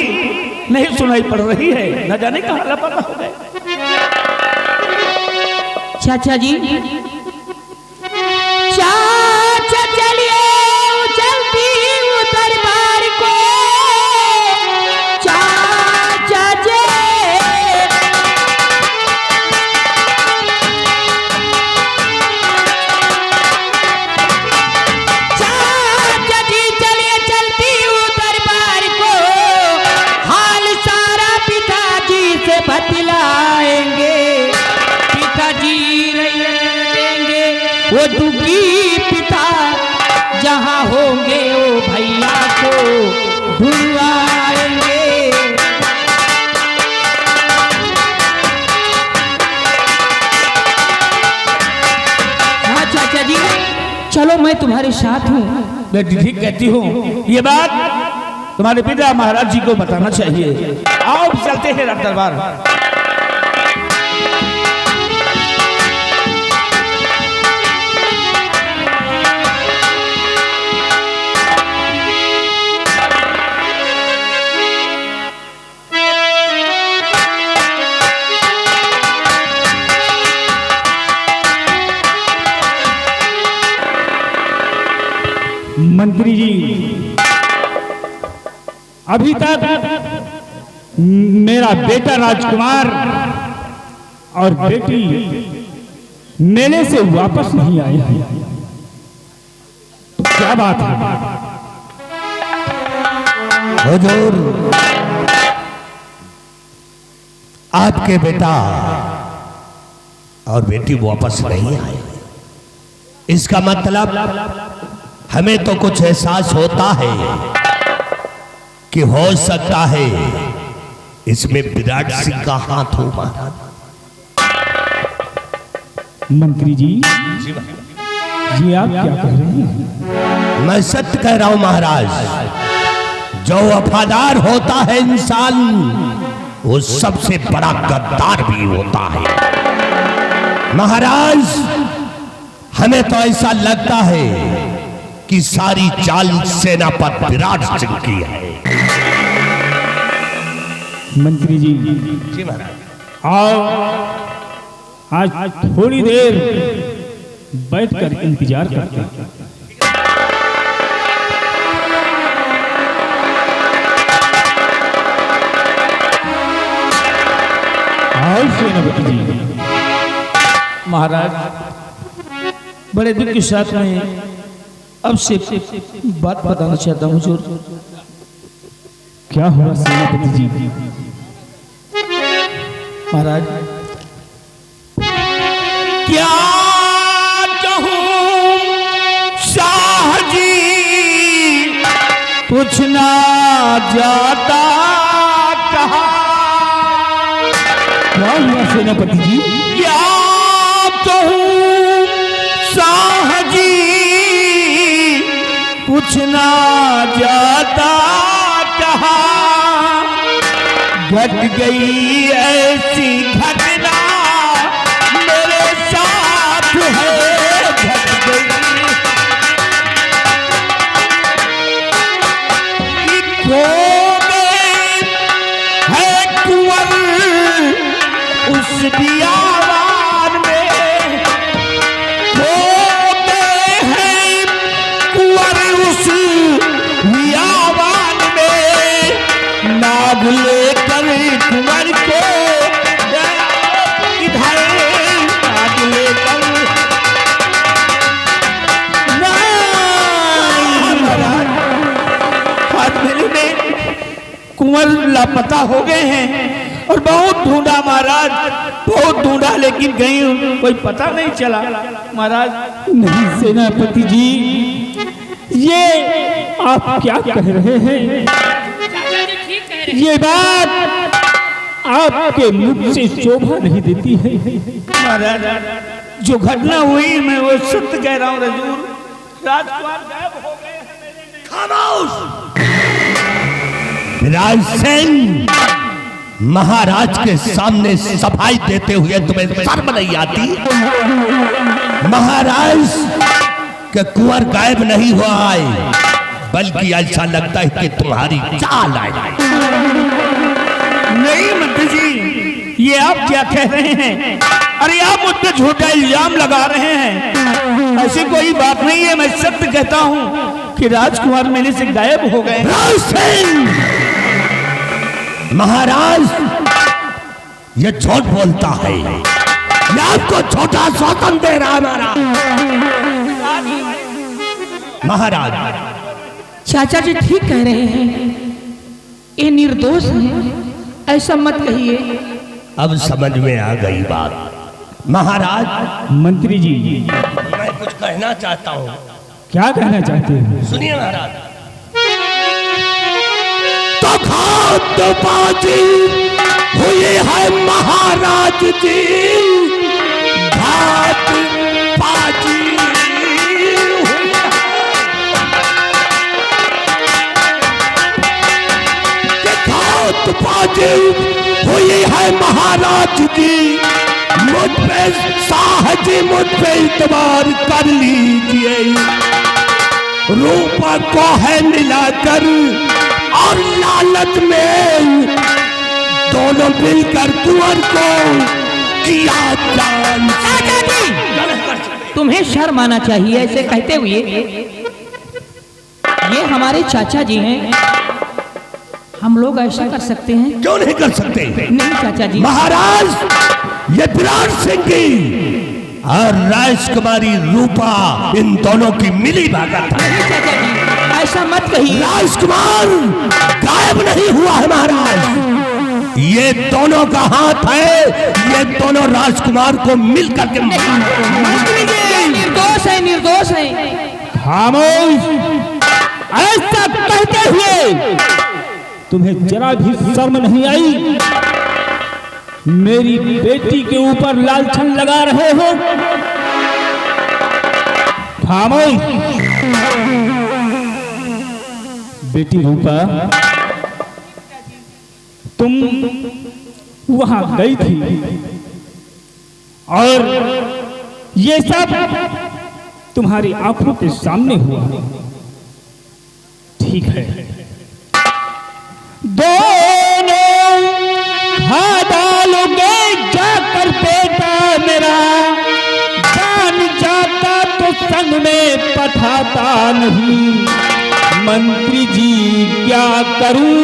नहीं सुनाई पड़ रही है, न जाने कहाँ लापता हो गए। चाचा जी, चाचा चलिए चलती हूँ दरबार को, चाचा जी। चाचा जी चलिए चलती हूँ दरबार को, हाल सारा पिताजी से बतलाएंगे, पिताजी रहेंगे वो दुखी पिता, जहाँ होंगे वो भैया को ढूंढवाएंगे। हाँ चाचा जी, चलो मैं तुम्हारे साथ हूँ। बेटी ठीक कहती हूँ, ये बात तुम्हारे पिता महाराज जी को बताना चाहिए। आओ चलते हैं राज दरबार। मंत्री जी, अभी तक मेरा बेटा राजकुमार और बेटी मेले से वापस नहीं आए हैं। क्या बात है? हुजूर, आपके बेटा और बेटी वापस नहीं आए, इसका मतलब हमें तो कुछ एहसास होता है कि हो सकता है इसमें विराट सिंह का हाथ हो। महाराज मंत्री जी, ये आप क्या कह रहे हैं? मैं सत्य कह रहा हूं महाराज, जो वफादार होता है इंसान वो सबसे बड़ा गद्दार भी होता है। महाराज हमें तो ऐसा लगता है कि सारी चाल सेनापति विराट सिंह की है। मंत्री जी, जी महाराज, आओ आज थोड़ी देर बैठकर इंतजार करते हैं। आओ सेनापति जी। महाराज, बड़े दुख के साथ में अब से बात बताना चाहता हूँ हुजूर। क्या हुआ सेनापति जी? महाराज, क्या कहूँ शाह जी, पूछना जाता कहा। क्या हुआ सेनापति जी? क्या कहूँ शाह जी, पूछना जाता कहा। घट गई ऐसी घटना मेरे साथ है, घट गई खो गए है कुंवर उस बियावान में, खो गए हैं कुंवर उस बियावान में। नाग लेकर कुंवर को इधर, नाग लेकर हाथ मेरे में कुंवर लापता हो गए हैं और बहुत ढूंढा महाराज, बहुत ढूंढा, लेकिन कहीं कोई पता नहीं चला महाराज। नहीं सेनापति जी, ये आप क्या कह रहे हैं? ये बात आपके मुख से शोभा नहीं देती है। महाराज, जो घटना हुई मैं वो सत्य कह रहा हूँ हुजूर। राजकुमार गायब हो गए हैं मेरे में। खामोश! राजसेन, महाराज के सामने सफाई देते हुए तुम्हें शर्म नहीं आती? महाराज के कुंवर गायब नहीं हुआ है, बल्कि ऐसा लगता है कि तुम्हारी चाल है। नहीं मंत्री जी, ये आप क्या कह रहे हैं? अरे आप मुझ पे झूठा इल्जाम लगा रहे हैं। ऐसी कोई बात नहीं है, मैं सत्य कहता हूँ कि राजकुमार मेरे से गायब हो गए। राजसेन, महाराज ये झूठ बोलता है, मैं आपको छोटा स्वतंत्र दे रहा महाराज। चाचा जी ठीक कह रहे हैं, ये निर्दोष है, ऐसा मत कहिए। अब समझ में आ गई बात। महाराज, मंत्री जी मैं कुछ कहना चाहता हूँ। क्या कहना चाहते हैं? सुनिए महाराज। तो घातबाजी हुई है महाराज जी, घातबाजी हुई है। घातबाजी हुई है महाराज जी, मुझ पे शाह जी, मुझ पे इतबार कर लीजिए। रूप को है मिलाकर और लालच में दोनों मिलकर कुंवर को किया जान। तुम्हें शर्म आना चाहिए ऐसे कहते हुए। ये हमारे चाचा जी हैं, हम लोग ऐसा कर सकते हैं? क्यों नहीं कर सकते? नहीं चाचा जी। महाराज, ये विराट सिंह की और राजकुमारी रूपा, इन दोनों की मिली भगत है। नहीं चाचा जी, ऐसा मत कहिए। राजकुमार गायब नहीं हुआ है महाराज, ये दोनों का हाथ है, ये दोनों राजकुमार को मिलकर के निर्दोष है, निर्दोष है। खामोश! ऐसा कहते हुए तुम्हें जरा भी शर्म नहीं आई? मेरी बेटी के ऊपर लालछन लगा रहे हो? खामोश! बेटी रूपा, तुम वहां गई थी और ये सब तुम्हारी आंखों के सामने हुआ। ठीक है, दोनों डालोगे जाकर बेटा मेरा जान जाता उठाता नहीं। मंत्री जी क्या करूं,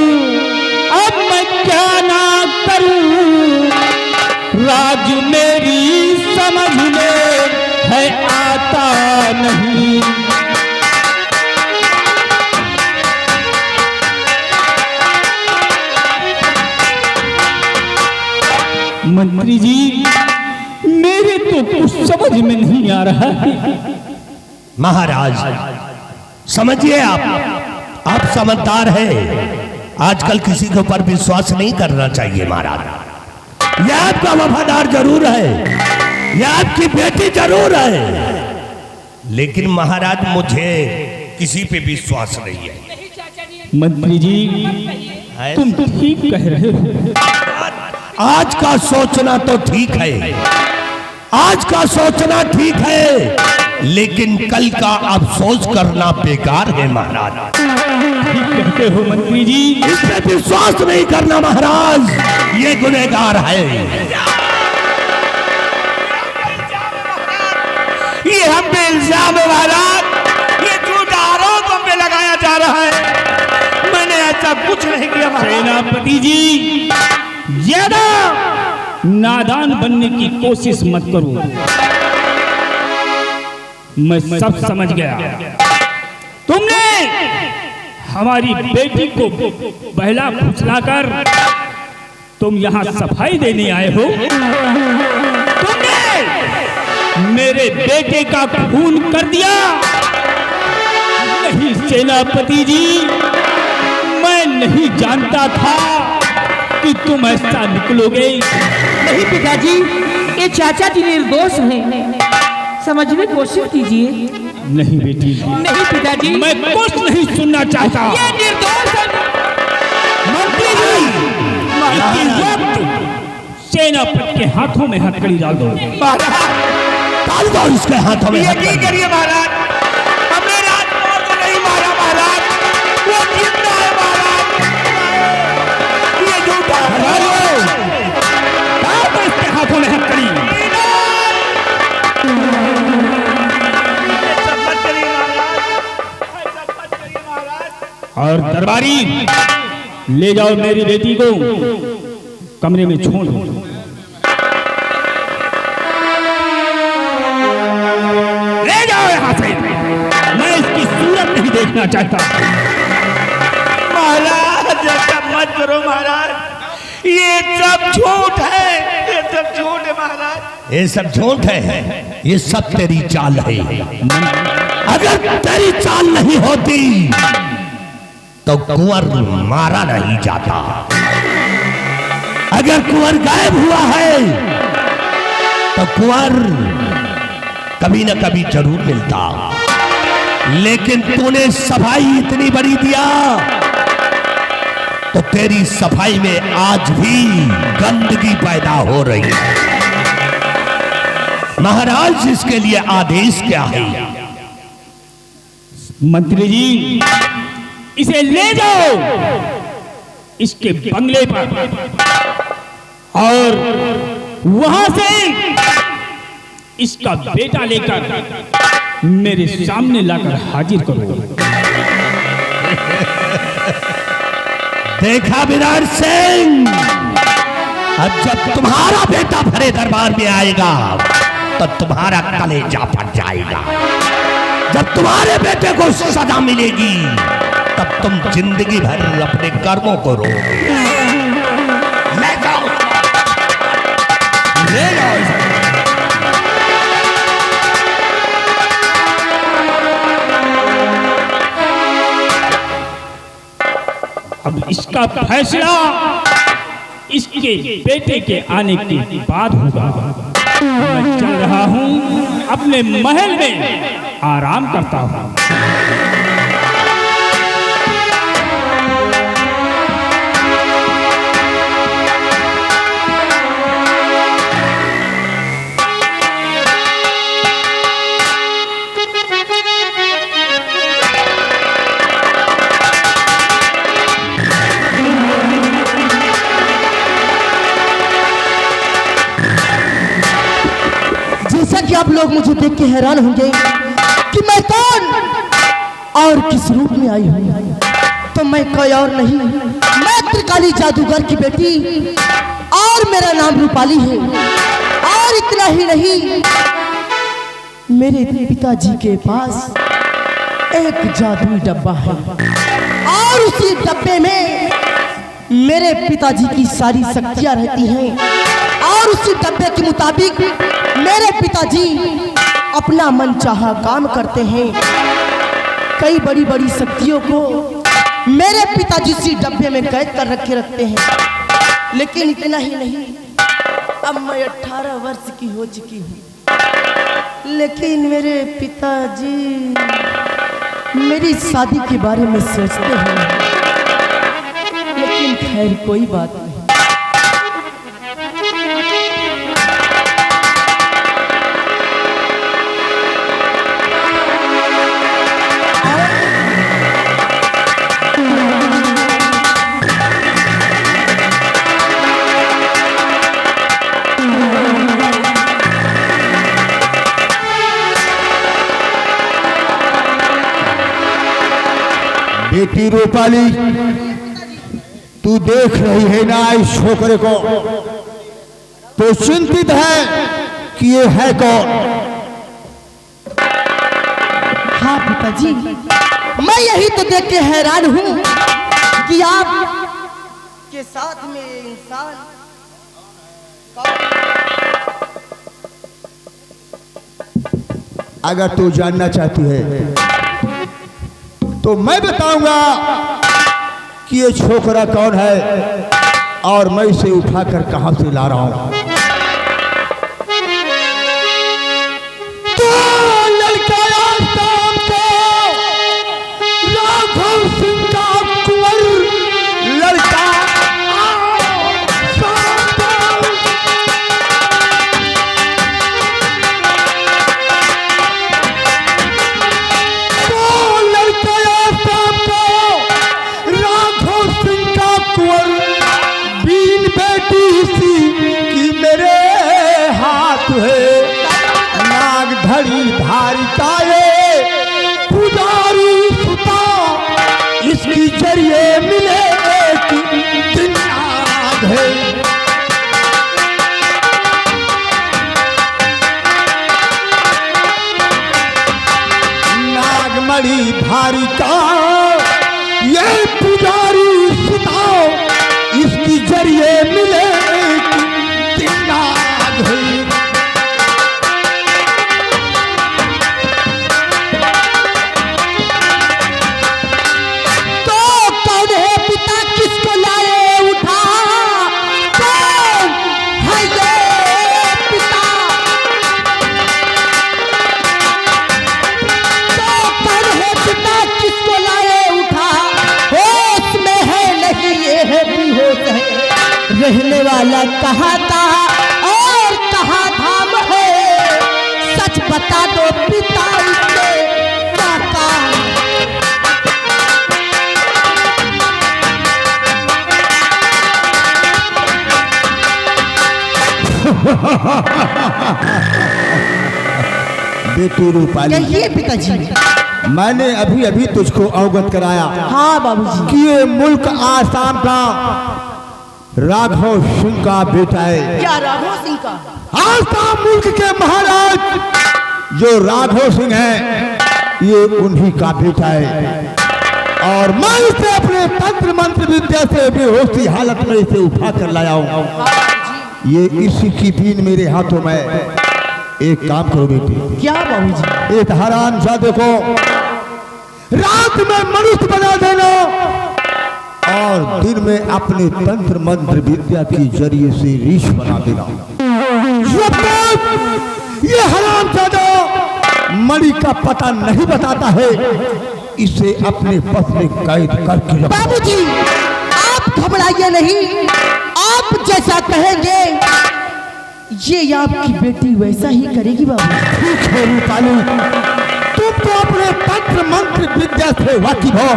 अब मैं क्या ना करूं, राज मेरी समझ में है आता नहीं। मंत्री जी मेरे तो कुछ समझ में नहीं आ रहा है। महाराज समझिए, आप समझदार हैं। आजकल किसी के ऊपर विश्वास नहीं करना चाहिए महाराज। यह आपका वफादार जरूर है, यह आपकी बेटी जरूर है, लेकिन महाराज मुझे किसी पे विश्वास नहीं है। मंत्री जी तुम ठीक कह रहे हो। आज का सोचना तो ठीक है, आज का सोचना ठीक है, लेकिन कल का अफसोस करना बेकार है महाराज। ठीक कहते हो मंत्री जी। इस पे विश्वास नहीं करना महाराज, ये गुनहगार है। ये हम पे इल्जाम है महाराज, ये झूठा आरोप हम पे लगाया जा रहा है। मैंने ऐसा कुछ नहीं किया महाराज। सेनापति जी ज्यादा नादान बनने की कोशिश मत करो। मैं सब समझ गया। तुमने हमारी बेटी को बहला फुसलाकर तुम यहाँ सफाई देने आए हो। तुमने मेरे बेटे का खून कर दिया। नहीं सेनापति जी, मैं नहीं जानता था कि तुम ऐसा निकलोगे। नहीं पिताजी, ये चाचा जी निर्दोष हैं, समझने की कोशिश कीजिए। नहीं बेटी, नहीं पिताजी, मैं कुछ नहीं सुनना चाहता। ये निर्दोष है। मंत्री जी इसी वक्त सेनापति के हाथों में हथकड़ी डाल दो। डाल दो इसके हाथों में। यकीन करिए महाराज, हमने राजकुमार को नहीं मारा महाराज, वो जिंदा है महाराज। ये झूठा है। डाल दो इसके हाथों में हथकड़ी। और दरबारी ले जाओ मेरी बेटी को कमरे में छोड़ दो। ले जाओ यहां से, मैं इसकी सूरत नहीं देखना चाहता। महाराज ऐसा मत करो महाराज, ये सब झूठ है, ये सब झूठ है महाराज। ये सब झूठ है, ये सब तेरी चाल है। अगर तेरी चाल नहीं होती तो कुंवर मारा नहीं जाता। अगर कुंवर गायब हुआ है तो कुंवर कभी न कभी जरूर मिलता, लेकिन तूने सफाई इतनी बड़ी दिया तो तेरी सफाई में आज भी गंदगी पैदा हो रही है। महाराज इसके लिए आदेश क्या है? मंत्री जी इसे ले जाओ इसके बंगले पर और वहां से इसका बेटा लेकर मेरे सामने लाकर हाजिर करो। देखा विराट सिंह, अब जब तुम्हारा बेटा भरे दरबार में आएगा तो तुम्हारा कलेजा फट जाएगा। जब तुम्हारे बेटे को सजा मिलेगी तब तुम जिंदगी भर अपने कर्मों को रोओगे। ले जाओ, ले जाओ इसे। अब इसका फैसला इसके बेटे के आने के बाद होगा। मैं चल रहा हूं, अपने महल में आराम करता हूं। जैसा कि आप लोग मुझे देख के हैरान होंगे कि मैं कौन और किस रूप में आई हूँ तो मैं कोई और नहीं, मैं त्रिकाली जादूगर की बेटी और मेरा नाम रूपाली है। और इतना ही नहीं, मेरे पिताजी के पास एक जादुई डब्बा है और उसी डब्बे में मेरे पिताजी की सारी शक्तियां रहती हैं और उसी डब्बे के मुताबिक मेरे पिताजी अपना मनचाहा काम करते हैं। कई बड़ी बड़ी शक्तियों को मेरे पिताजी इसी डब्बे में कैद कर रखते हैं। लेकिन इतना ही नहीं, अब मैं 18 वर्ष की हो चुकी हूँ, लेकिन मेरे पिताजी मेरी शादी के बारे में सोचते हैं। लेकिन खैर कोई बात नहीं। बेटी रूपाली, तू देख रही है ना इस छोकरे को, तो चिंतित है कि ये है कौन? हाँ पिताजी, मैं यही तो देख के हैरान हूँ कि आप के साथ में इंसान अगर तू जानना चाहती है तो मैं बताऊंगा कि ये छोकरा कौन है और मैं इसे उठाकर कहां से ला रहा हूं। तो लड़का शाम को राघव सिंह का कुंवर लड़का बीन बेटी सी की मेरे हाथ है, नाग धड़ी धारी काये पुजारी सुता, इसकी जरिए मिले एक दिन नाग है। नागमणि भारी का ये पुजारी सुताओ, इसकी जरिए मिले दिन नाग है। तो कौन है पिता, किसको लाए उठा, कौन है ये पिता? तो कौन है पिता, किसको लाए उठा, होश में है नहीं ये है बेहोश है, रहने वाला कहाँ था और कहाँ धाम है, सच बता दो पिता इससे क्या काम? बेटी रूपाली, कहिए पिताजी। मैंने अभी अभी तुझको अवगत कराया हाँ बाबूजी। कि ये मुल्क आसाम का राघव सिंह का बेटा है। क्या राघव सिंह का? आसाम मुल्क के महाराज जो राघव सिंह हैं, ये उन्हीं का बेटा है। और मैं इसे अपने तंत्र मंत्र विद्या से बेहोशी हालत में इसे उठा कर लाया हूँ। ये इसी की बीन मेरे हाथों में। एक काम करो बेटी। क्या बाबूजी? एक हरामजादे को रात में मनुष्य बना देना और दिन में अपने तंत्र मंत्र विद्या के जरिए से ऋषि बना देना। जब तक ये हरामजादा मणि का पता नहीं बताता है, इसे अपने बस में कैद करके रखो। बाबूजी आप घबराइए नहीं, आप जैसा कहेंगे ये आपकी बेटी वैसा ही करेगी बाबू। ठीक है रूपाली, तुम तो अपने तंत्र मंत्र विद्या से वाकिफ हो।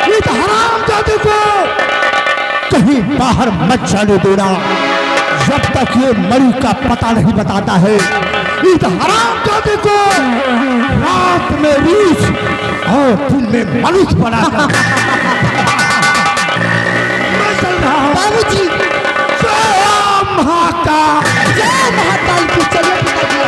इस हरामजादे को कहीं बाहर मत जाने देना जब तक ये मणि का पता नहीं बताता है। इस हरामजादे को रात में रीछ और तुम्हें मनुष्य बनाकर मैं चल रहा हूं। बाबूजी महाकाल जय महाकाल की। चलो पिताजी।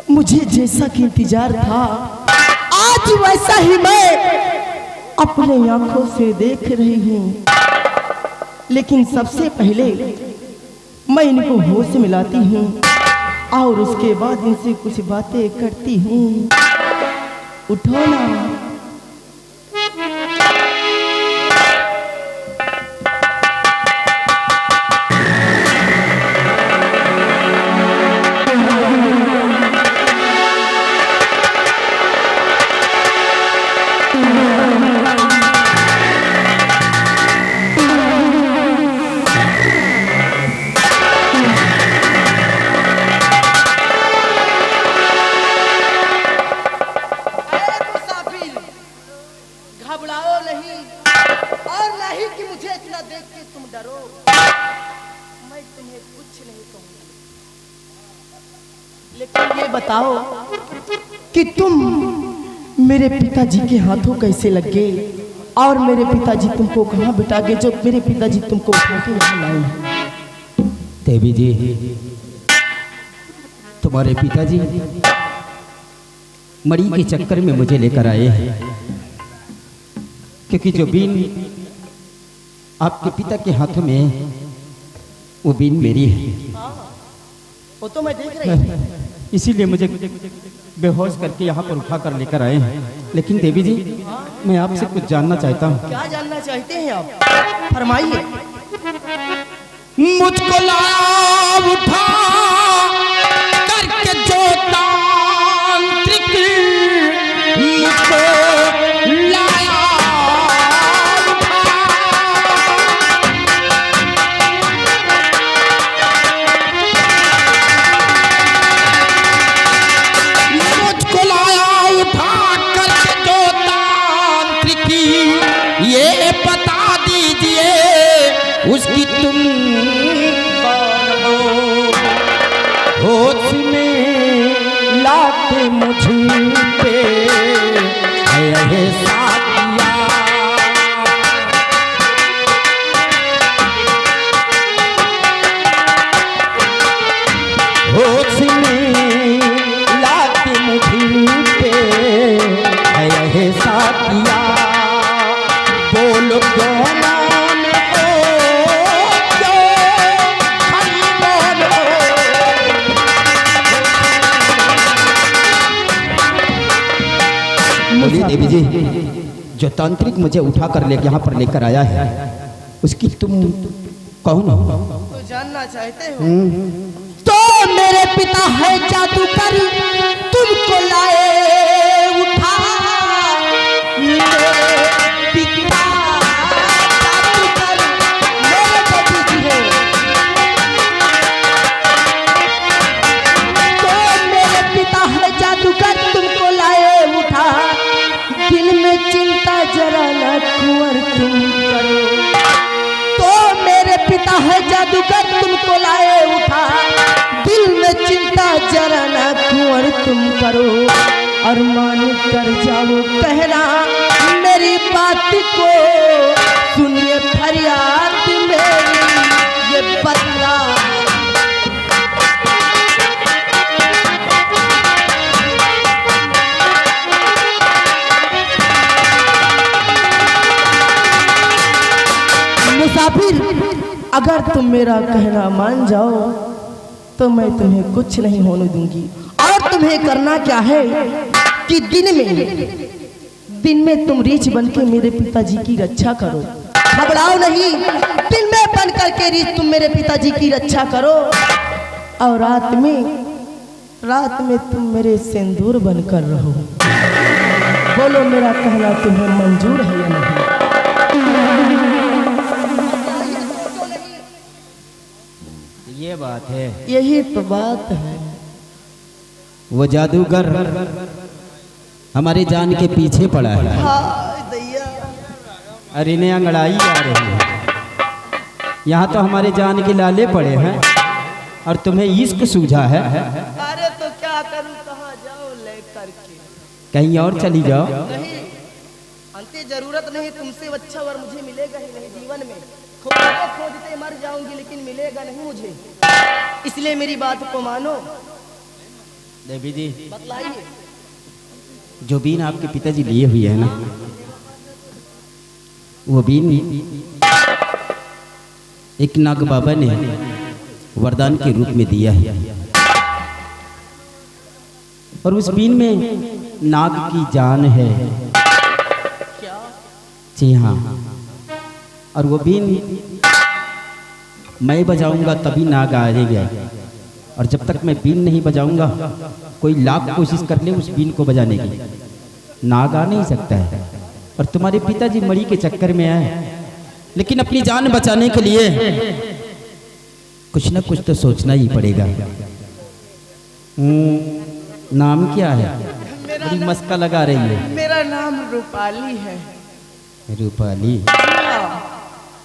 मुझे जैसा कि इंतजार था आज वैसा ही मैं अपने आंखों से देख रही हूँ। लेकिन सबसे पहले मैं इनको होश मिलाती हूँ और उसके बाद इनसे कुछ बातें करती हूँ। उठो ना। घबराओ नहीं और नहीं कि मुझे इतना देख के तुम डरो। मैं तुम्हें कुछ नहीं कहूंगा, लेकिन ये बताओ कि तुम मेरे पिताजी के हाथों कैसे लग गए और मेरे पिताजी तुमको कहाँ बिठा गए जो मेरे पिताजी तुमको उठा के यहाँ लाए हैं? देवी जी, तुम्हारे पिताजी मरी के चक्कर में मुझे लेकर आए हैं, क्योंकि जो बीन आपके पिता के हाथों में है वो बीन मेरी है। वो तो मैं देख रही हूँ। इसीलिए मुझे बेहोश करके यहाँ पर उठा कर लेकर आए हैं। लेकिन देवी जी, मैं आपसे कुछ जानना चाहता हूँ। क्या जानना चाहते हैं आप? फरमाइए। मुझको लाया उठा करके जो तांत्रिक, मुझको लाया उठा करके जो तांत्रिक, ये बता दीजिए उसकी तुम कौन हो? होश में लाके मुझे पे है साथिया, होश में लाके मुझे पे है साथिया। बोलो कौन देवी जी, जो तांत्रिक मुझे उठा कर लेकर यहाँ पर लेकर आया है उसकी तुम कौन हो? तो जानना चाहते हो? तो मेरे पिता है जादूगर, तुमको लाए उठा। मेरे पिता जादूगर, मेरे बेटी जी है। तो मेरे पिता है जादूगर, तुमको लाए उठा। दिल में चिंता जरा न कुंवर तुम करो। तो मेरे पिता है जादूगर, तुमको लाए उठा। दिल में चिंता जरा न कुंवर तुम करो। और मान कर जाओ कहना मेरी बात को, सुनिए फरियाद मेरी ये बदला। मुसाफिर, अगर तुम मेरा कहना मान जाओ तो मैं तुम्हें कुछ नहीं होने दूंगी। और तुम्हें करना क्या है कि दिन में तुम रीछ बन के मेरे पिताजी की रक्षा करो। घबराओ नहीं, दिन में बन करके रीछ तुम मेरे पिताजी की रक्षा करो। और रात में तुम मेरे सिंदूर बनकर रहो। बोलो मेरा कहना तुम्हें मंजूर है या नहीं? ये बात है। यही तो बात है। वो जादूगर हमारे जान के पीछे पड़ा है। हाय दैया। अरे इन्हें अंगड़ाई आ रही है। यहाँ तो हमारे जान के लाले पड़े हैं और तुम्हें इश्क सूझा है। अरे तो क्या करूं, कहाँ जाऊं लेकर के? कहीं और चली जाओ। नहीं, अंते जरूरत नहीं, तुमसे अच्छा वर मुझे मिलेगा ही नहीं जीवन में। खोजते खोजते मर जाऊंगी लेकिन मिलेगा नहीं मुझे, इसलिए मेरी बात को मानो। देवी जी, बतलाइए। जो बीन आपके पिताजी लिए हुए है ना, वो बीन एक नाग बाबा ने वरदान के रूप में दिया है और उस बीन में नाग की जान है। क्या? जी हाँ। और वो बीन मैं बजाऊंगा तभी नाग आएगा, और जब तक मैं बीन नहीं बजाऊंगा, कोई लाख कोशिश कर ले उस बीन को बजाने की, नाग आ नहीं सकता है। और तुम्हारे पिताजी मरी के चक्कर में आए, लेकिन अपनी जान बचाने के लिए कुछ ना कुछ तो सोचना ही पड़ेगा। नाम क्या है? बड़ी मस्का लगा रही है। मेरा नाम रूपाली है। रूपाली?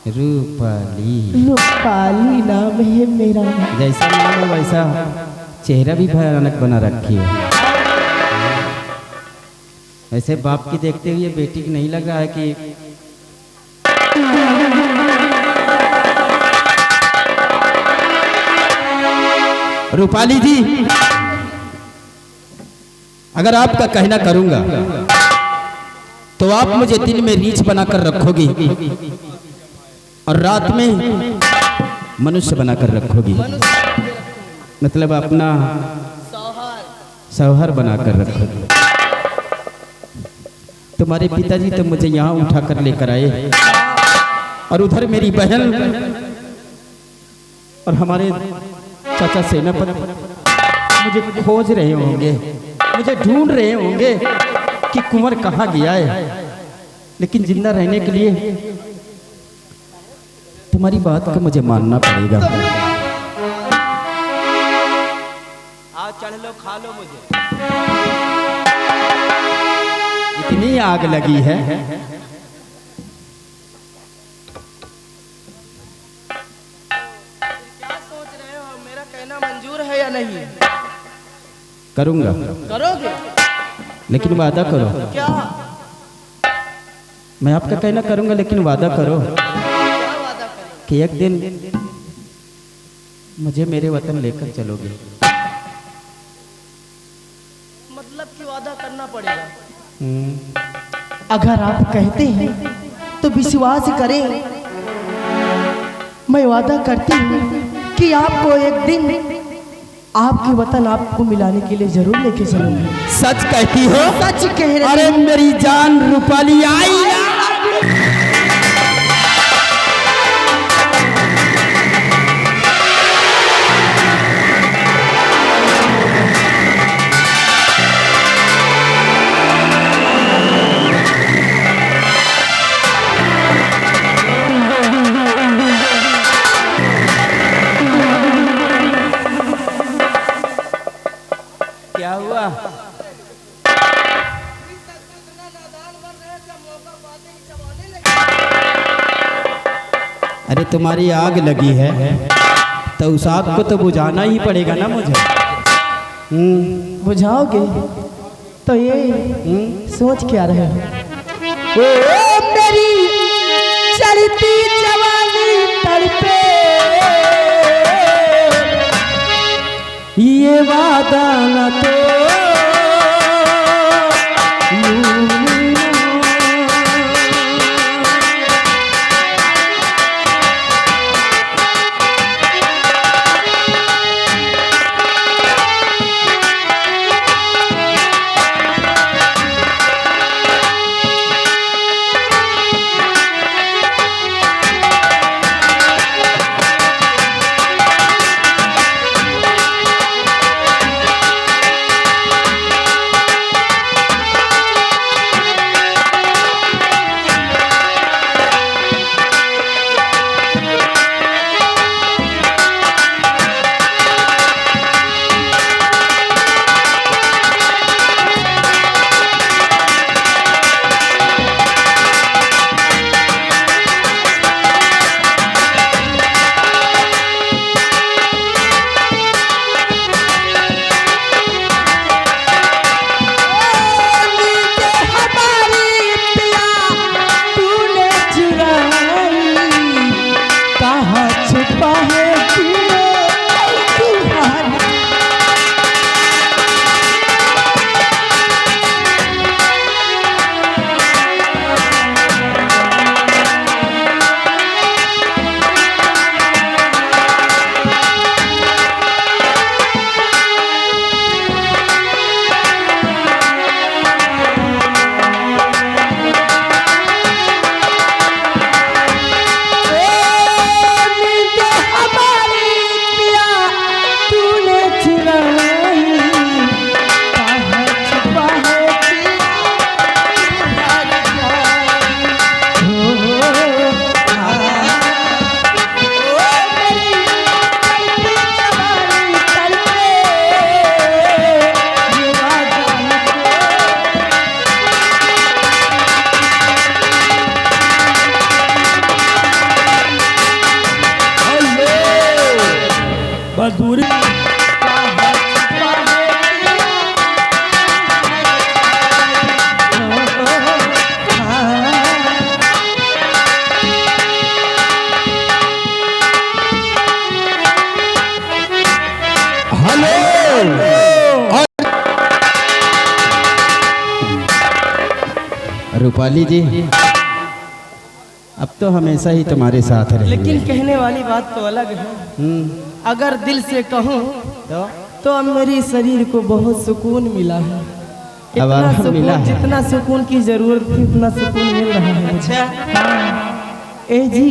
रूपाली, रूपाली नाम है मेरा। जैसा नाम है वैसा चेहरा भी भयानक बना रखी है। ऐसे बाप की देखते हुए बेटी की नहीं लग रहा है कि रूपाली जी, अगर आपका कहना करूंगा तो आप मुझे दिन में रीछ बनाकर रखोगी और रात में मनुष्य बनाकर रखोगी, मतलब अपना सौहर बनाकर रखोगी। तुम्हारे पिताजी तो मुझे यहाँ उठाकर लेकर आए और उधर मेरी बहन और हमारे चाचा सेनापति मुझे खोज रहे होंगे, मुझे ढूंढ रहे होंगे कि कुंवर कहाँ गया है। लेकिन जिंदा रहने के लिए तुम्हारी बात को मुझे मानना पड़ेगा। आओ चढ़ लो, खा लो मुझे। इतनी आग लगी है। क्या सोच रहे हो, मेरा कहना मंजूर है या नहीं? करूंगा। करोगे? लेकिन वादा करो। क्या? मैं आपका कहना करूंगा, लेकिन वादा करो क्या वादा करें? कि एक दिन मुझे मेरे वतन लेकर चलोगे। मतलब कि वादा करना पड़ेगा। अगर आप कहते हैं तो विश्वास करें, मैं वादा करती हूँ कि आपको एक दिन आपके वतन आपको मिलाने के लिए जरूर लेके चलूंगी। सच कहती हो? सच कह रही। अरे मेरी जान रूपाली आई। क्या हुआ? अरे तुम्हारी आग लगी है तो उस आग को तो बुझाना ही पड़ेगा ना मुझे। बुझाओगे तो ये सोच क्या रहे हो? ओ मेरी चलती जवानी तड़पे, ये वादा न तो रूपाली जी, अब तो हमेशा ही तुम्हारे साथ रहेंगे। लेकिन कहने वाली बात तो अलग है। अगर दिल से कहूँ तो अब मेरे शरीर को बहुत सुकून मिला है। अब इतना आराम मिला सुकून, है। जितना सुकून की जरूरत थी उतना सुकून मिल रहा है। अच्छा ए जी,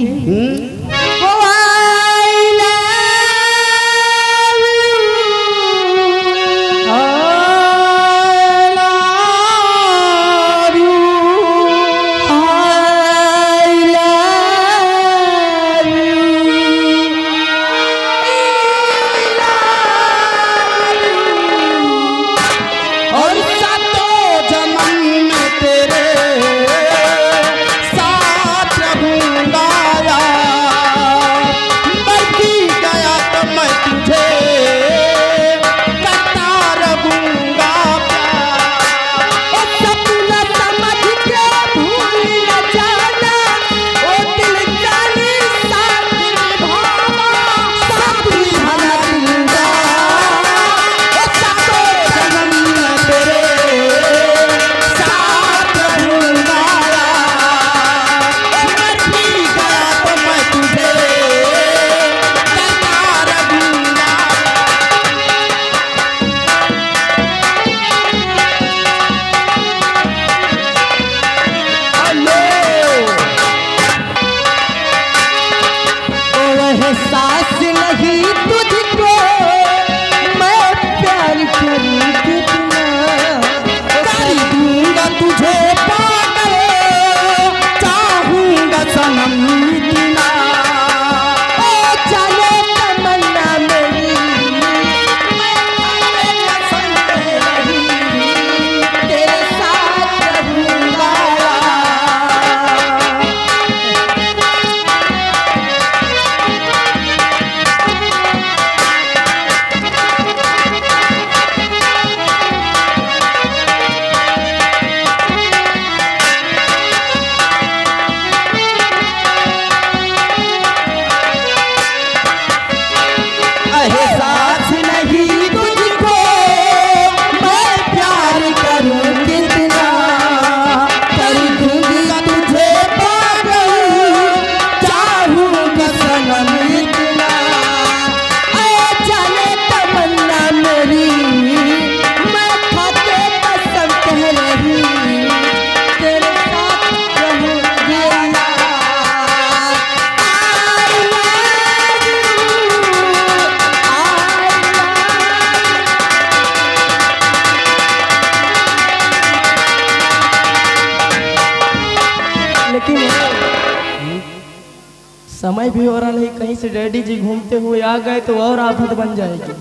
समय भी हो रहा नहीं, कहीं से डैडी जी घूमते हुए आ गए तो और आफत बन जाएगी।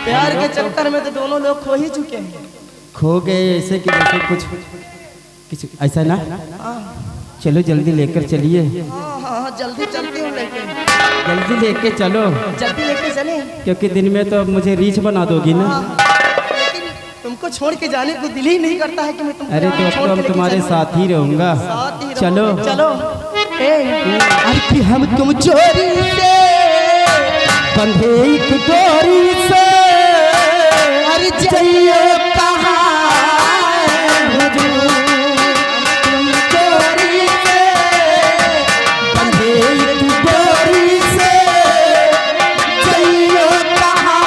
प्यार के चक्कर में तो दोनों लोग खो ही चुके हैं। खो गए ऐसे कि जैसे कुछ ऐसा ना। चलो जल्दी लेकर चलिए। हाँ जल्दी चलते हैं, लेके जल्दी लेके चलो, जल्दी लेके चले, क्योंकि दिन में तो मुझे रीछ बना दोगी ना। लेकिन तुमको छोड़ के जाने को दिल ही नहीं करता है कि मैं तुमको अरे तो अब तो हम तुम्हारे साथ ही रहूंगा। चलो चलो। अरे हम तुम चोरी से बंधे एक डोरी से, अरे जाइए कहाँ हुजूर, तुम डोरी से बंधे एक डोरी से, जाइए कहाँ।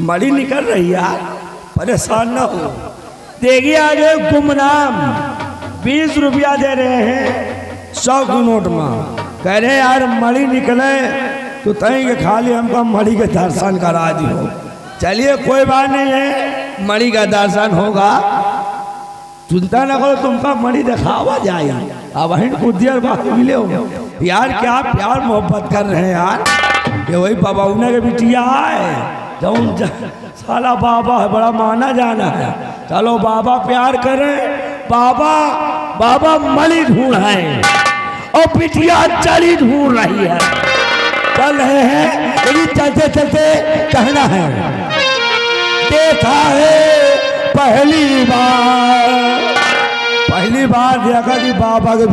मड़ी निकल रही है यार, परेशान ना हो। देखिए आगे गुमनाम 20 रुपया दे रहे हैं 100 के नोट में। कह रहे यार मड़ी निकले तो तय खाली हमको मड़ी के दर्शन करा दियो। चलिए कोई बात नहीं है, मड़ी का दर्शन होगा, चिंता न करो, तुमका मड़ी दिखावा जाए। अब कुछ देर बाद मिले हो यार, क्या प्यार मोहब्बत कर रहे हैं यार। ये वही बाबा उन्हें के बिटिया है जो साला बाबा है, बड़ा माना जाना है। चलो बाबा प्यार करें, बाबा मणि ढूंढ है और बिटिया चली ढूंढ रही है। चल रहे हैं, लेकिन चलते चलते कहना है, देखा है पहली बार देखा कि बाबा के